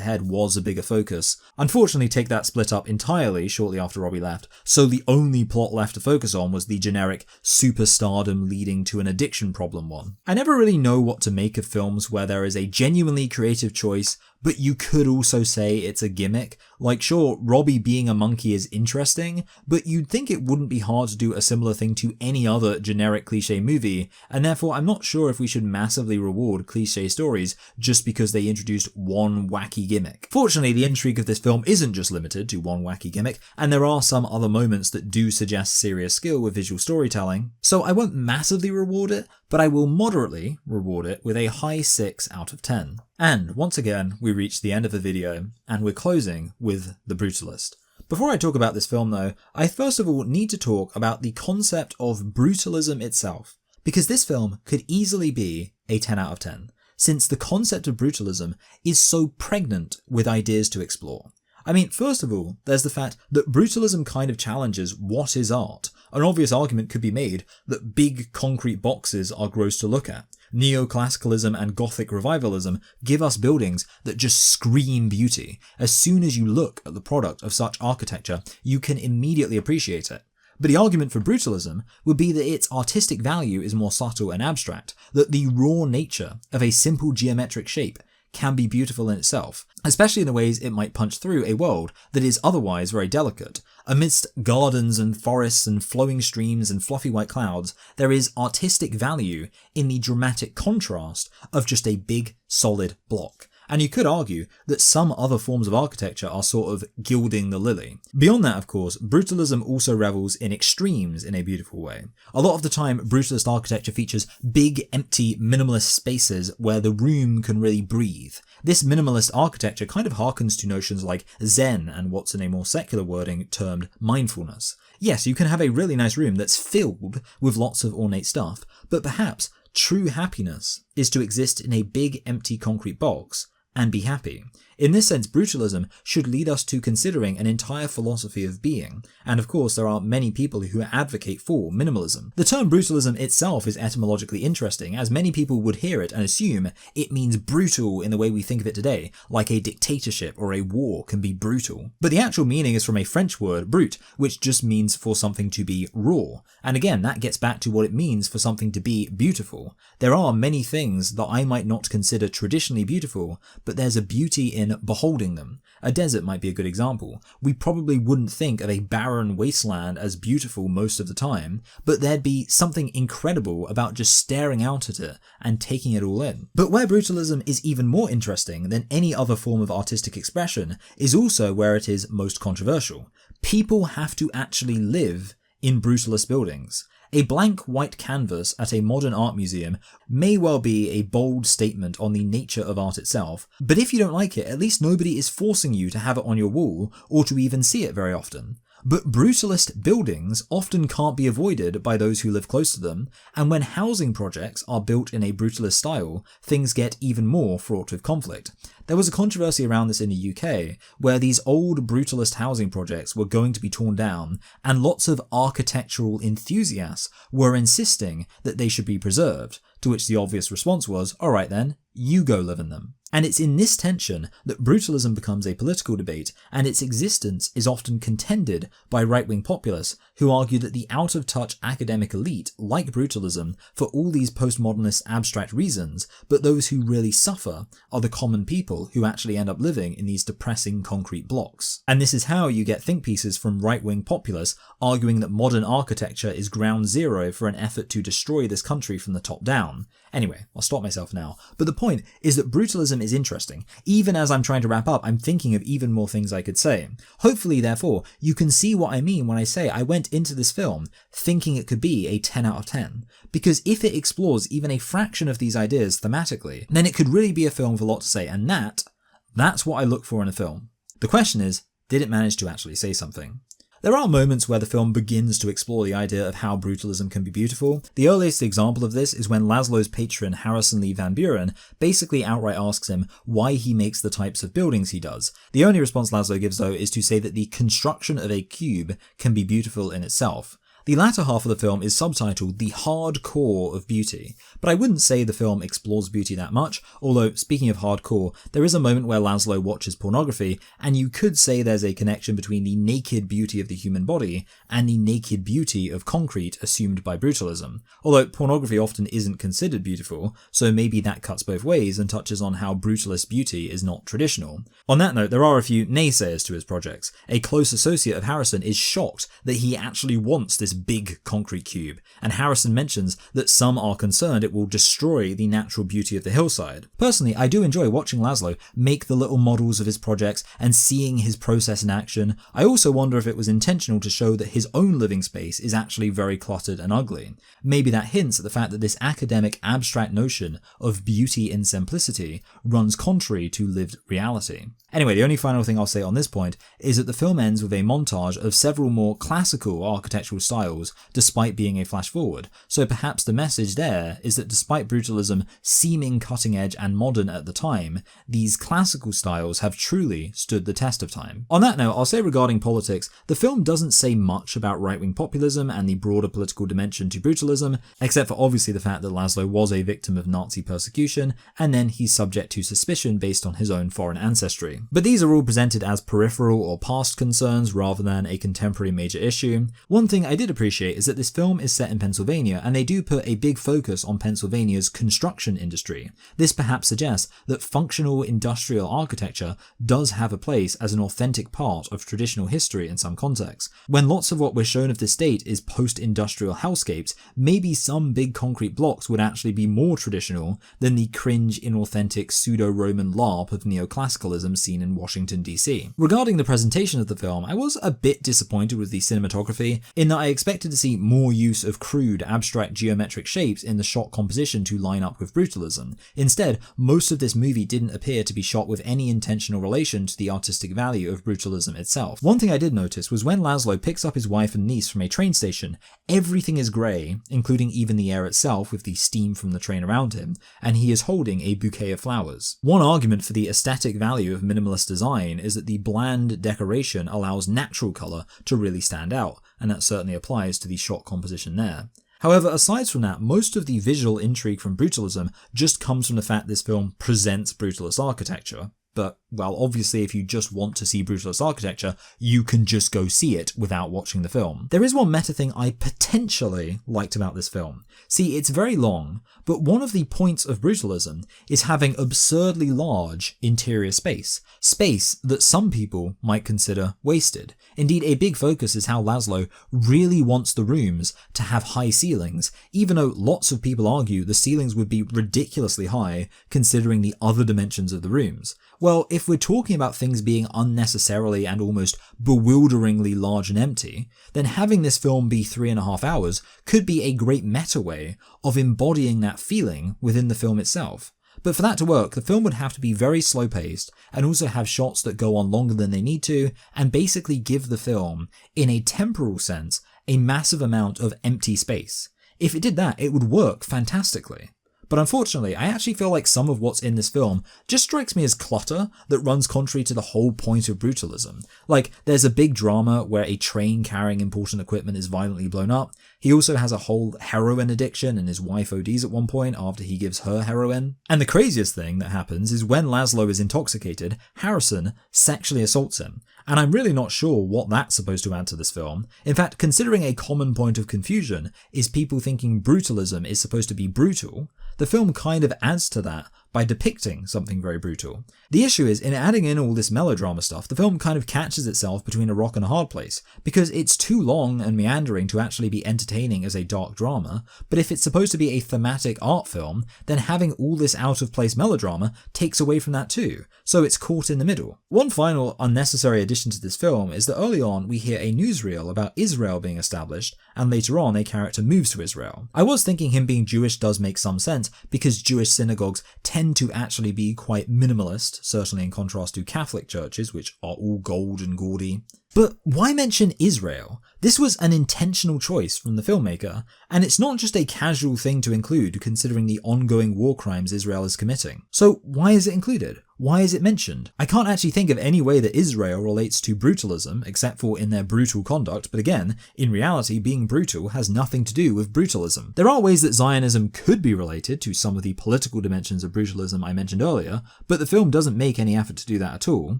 head was a bigger focus. Unfortunately, Take That split up entirely shortly after Robbie left, so the only plot left to focus on was the generic superstardom leading to an addiction problem one. I never really know what to make of films where there is a genuinely creative choice, but you could also say it's a gimmick. Like, sure, Robbie being a monkey is interesting, but you'd think it wouldn't be hard to do a similar thing to any other generic cliche movie, and therefore I'm not sure if we should massively reward cliche stories just because they introduced one wacky gimmick. Fortunately, the intrigue of this film isn't just limited to one wacky gimmick, and there are some other moments that do suggest serious skill with visual storytelling, so I won't massively reward it, but I will moderately reward it with a high 6 out of 10. And once again, we reach the end of the video, and we're closing with The Brutalist. Before I talk about this film though, I first of all need to talk about the concept of brutalism itself, because this film could easily be a 10 out of 10, since the concept of brutalism is so pregnant with ideas to explore. I mean, first of all, there's the fact that brutalism kind of challenges what is art. An obvious argument could be made that big concrete boxes are gross to look at. Neoclassicalism and Gothic revivalism give us buildings that just scream beauty. As soon as you look at the product of such architecture, you can immediately appreciate it. But the argument for brutalism would be that its artistic value is more subtle and abstract, that the raw nature of a simple geometric shape can be beautiful in itself, especially in the ways it might punch through a world that is otherwise very delicate. Amidst gardens and forests and flowing streams and fluffy white clouds, there is artistic value in the dramatic contrast of just a big, solid block. And you could argue that some other forms of architecture are sort of gilding the lily. Beyond that, of course, brutalism also revels in extremes in a beautiful way. A lot of the time, brutalist architecture features big, empty, minimalist spaces where the room can really breathe. This minimalist architecture kind of harkens to notions like Zen and what's in a more secular wording termed mindfulness. Yes, you can have a really nice room that's filled with lots of ornate stuff, but perhaps true happiness is to exist in a big empty concrete box and be happy. In this sense, brutalism should lead us to considering an entire philosophy of being, and of course there are many people who advocate for minimalism. The term brutalism itself is etymologically interesting, as many people would hear it and assume it means brutal in the way we think of it today, like a dictatorship or a war can be brutal. But the actual meaning is from a French word, brut, which just means for something to be raw. And again, that gets back to what it means for something to be beautiful. There are many things that I might not consider traditionally beautiful, but there's a beauty in beholding them. A desert might be a good example. We probably wouldn't think of a barren wasteland as beautiful most of the time, but there'd be something incredible about just staring out at it and taking it all in. But where brutalism is even more interesting than any other form of artistic expression is also where it is most controversial. People have to actually live in brutalist buildings. A blank white canvas at a modern art museum may well be a bold statement on the nature of art itself, but if you don't like it, at least nobody is forcing you to have it on your wall or to even see it very often. But brutalist buildings often can't be avoided by those who live close to them, and when housing projects are built in a brutalist style, things get even more fraught with conflict. There was a controversy around this in the UK, where these old brutalist housing projects were going to be torn down, and lots of architectural enthusiasts were insisting that they should be preserved, to which the obvious response was, alright then, you go live in them. And it's in this tension that brutalism becomes a political debate, and its existence is often contended by right-wing populists who argue that the out-of-touch academic elite like brutalism for all these postmodernist abstract reasons, but those who really suffer are the common people who actually end up living in these depressing concrete blocks. And this is how you get think pieces from right-wing populists arguing that modern architecture is ground zero for an effort to destroy this country from the top down. Anyway, I'll stop myself now. But the point is that brutalism is interesting. Even as I'm trying to wrap up, I'm thinking of even more things I could say. Hopefully, therefore, you can see what I mean when I say I went into this film thinking it could be a 10 out of 10. Because if it explores even a fraction of these ideas thematically, then it could really be a film with a lot to say, and that's what I look for in a film. The question is, did it manage to actually say something? There are moments where the film begins to explore the idea of how brutalism can be beautiful. The earliest example of this is when Laszlo's patron Harrison Lee Van Buren basically outright asks him why he makes the types of buildings he does. The only response Laszlo gives though is to say that the construction of a cube can be beautiful in itself. The latter half of the film is subtitled The Hardcore of Beauty, but I wouldn't say the film explores beauty that much, although speaking of hardcore, there is a moment where Laszlo watches pornography, and you could say there's a connection between the naked beauty of the human body and the naked beauty of concrete assumed by brutalism, although pornography often isn't considered beautiful, so maybe that cuts both ways and touches on how brutalist beauty is not traditional. On that note, there are a few naysayers to his projects. A close associate of Harrison is shocked that he actually wants this big concrete cube, and Harrison mentions that some are concerned it will destroy the natural beauty of the hillside. Personally, I do enjoy watching Laszlo make the little models of his projects and seeing his process in action. I also wonder if it was intentional to show that his own living space is actually very cluttered and ugly. Maybe that hints at the fact that this academic abstract notion of beauty in simplicity runs contrary to lived reality. Anyway, the only final thing I'll say on this point is that the film ends with a montage of several more classical architectural styles despite being a flash forward, so perhaps the message there is that despite brutalism seeming cutting edge and modern at the time, these classical styles have truly stood the test of time. On that note, I'll say regarding politics, the film doesn't say much about right-wing populism and the broader political dimension to brutalism, except for obviously the fact that Laszlo was a victim of Nazi persecution, and then he's subject to suspicion based on his own foreign ancestry. But these are all presented as peripheral or past concerns rather than a contemporary major issue. One thing I did appreciate is that this film is set in Pennsylvania, and they do put a big focus on Pennsylvania's construction industry. This perhaps suggests that functional industrial architecture does have a place as an authentic part of traditional history in some contexts. When lots of what we're shown of the state is post-industrial hellscapes, maybe some big concrete blocks would actually be more traditional than the cringe, inauthentic, pseudo-Roman LARP of neoclassicalism seen in Washington, DC. Regarding the presentation of the film, I was a bit disappointed with the cinematography, in that I expected to see more use of crude, abstract geometric shapes in the shot composition to line up with brutalism. Instead, most of this movie didn't appear to be shot with any intentional relation to the artistic value of brutalism itself. One thing I did notice was when Laszlo picks up his wife and niece from a train station, everything is grey, including even the air itself with the steam from the train around him, and he is holding a bouquet of flowers. One argument for the aesthetic value of minimalist design is that the bland decoration allows natural colour to really stand out, and that certainly applies to the shot composition there. However, aside from that, most of the visual intrigue from brutalism just comes from the fact this film presents brutalist architecture. But, well, obviously if you just want to see brutalist architecture, you can just go see it without watching the film. There is one meta thing I potentially liked about this film. See, it's very long, but one of the points of brutalism is having absurdly large interior space. Space that some people might consider wasted. Indeed, a big focus is how Laszlo really wants the rooms to have high ceilings, even though lots of people argue the ceilings would be ridiculously high considering the other dimensions of the rooms. Well, if we're talking about things being unnecessarily and almost bewilderingly large and empty, then having this film be 3.5 hours could be a great meta way of embodying that feeling within the film itself. But for that to work, the film would have to be very slow paced and also have shots that go on longer than they need to and basically give the film, in a temporal sense, a massive amount of empty space. If it did that, it would work fantastically. But unfortunately, I actually feel like some of what's in this film just strikes me as clutter that runs contrary to the whole point of brutalism. Like, there's a big drama where a train carrying important equipment is violently blown up. He also has a whole heroin addiction and his wife ODs at one point after he gives her heroin. And the craziest thing that happens is when Laszlo is intoxicated, Harrison sexually assaults him. And I'm really not sure what that's supposed to add to this film. In fact, considering a common point of confusion is people thinking brutalism is supposed to be brutal, the film kind of adds to that by depicting something very brutal. The issue is, in adding in all this melodrama stuff, the film kind of catches itself between a rock and a hard place, because it's too long and meandering to actually be entertaining as a dark drama, but if it's supposed to be a thematic art film, then having all this out-of-place melodrama takes away from that too, so it's caught in the middle. One final unnecessary addition to this film is that early on we hear a newsreel about Israel being established, and later on a character moves to Israel. I was thinking him being Jewish does make some sense, because Jewish synagogues tend to actually be quite minimalist, certainly in contrast to Catholic churches, which are all gold and gaudy. But why mention Israel? This was an intentional choice from the filmmaker, and it's not just a casual thing to include considering the ongoing war crimes Israel is committing. So why is it included? Why is it mentioned? I can't actually think of any way that Israel relates to brutalism except for in their brutal conduct, but again, in reality, being brutal has nothing to do with brutalism. There are ways that Zionism could be related to some of the political dimensions of brutalism I mentioned earlier, but the film doesn't make any effort to do that at all.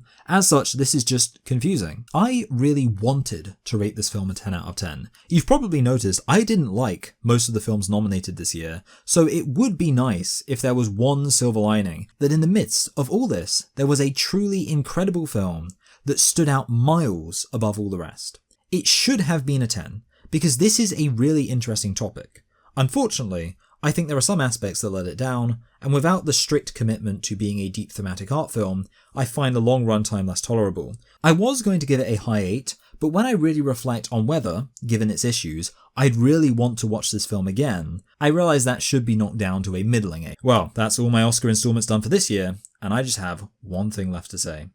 As such, this is just confusing. I really wanted to rate this film a 10 out of 10. You've probably noticed I didn't like most of the films nominated this year, so it would be nice if there was one silver lining, that in the midst of all this, there was a truly incredible film that stood out miles above all the rest. It should have been a 10, because this is a really interesting topic. Unfortunately, I think there are some aspects that let it down, and without the strict commitment to being a deep thematic art film, I find the long runtime less tolerable. I was going to give it a high 8, but when I really reflect on whether, given its issues, I'd really want to watch this film again, I realise that should be knocked down to a middling 8. Well, that's all my Oscar installments done for this year, and I just have one thing left to say.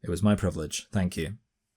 It was my privilege. Thank you.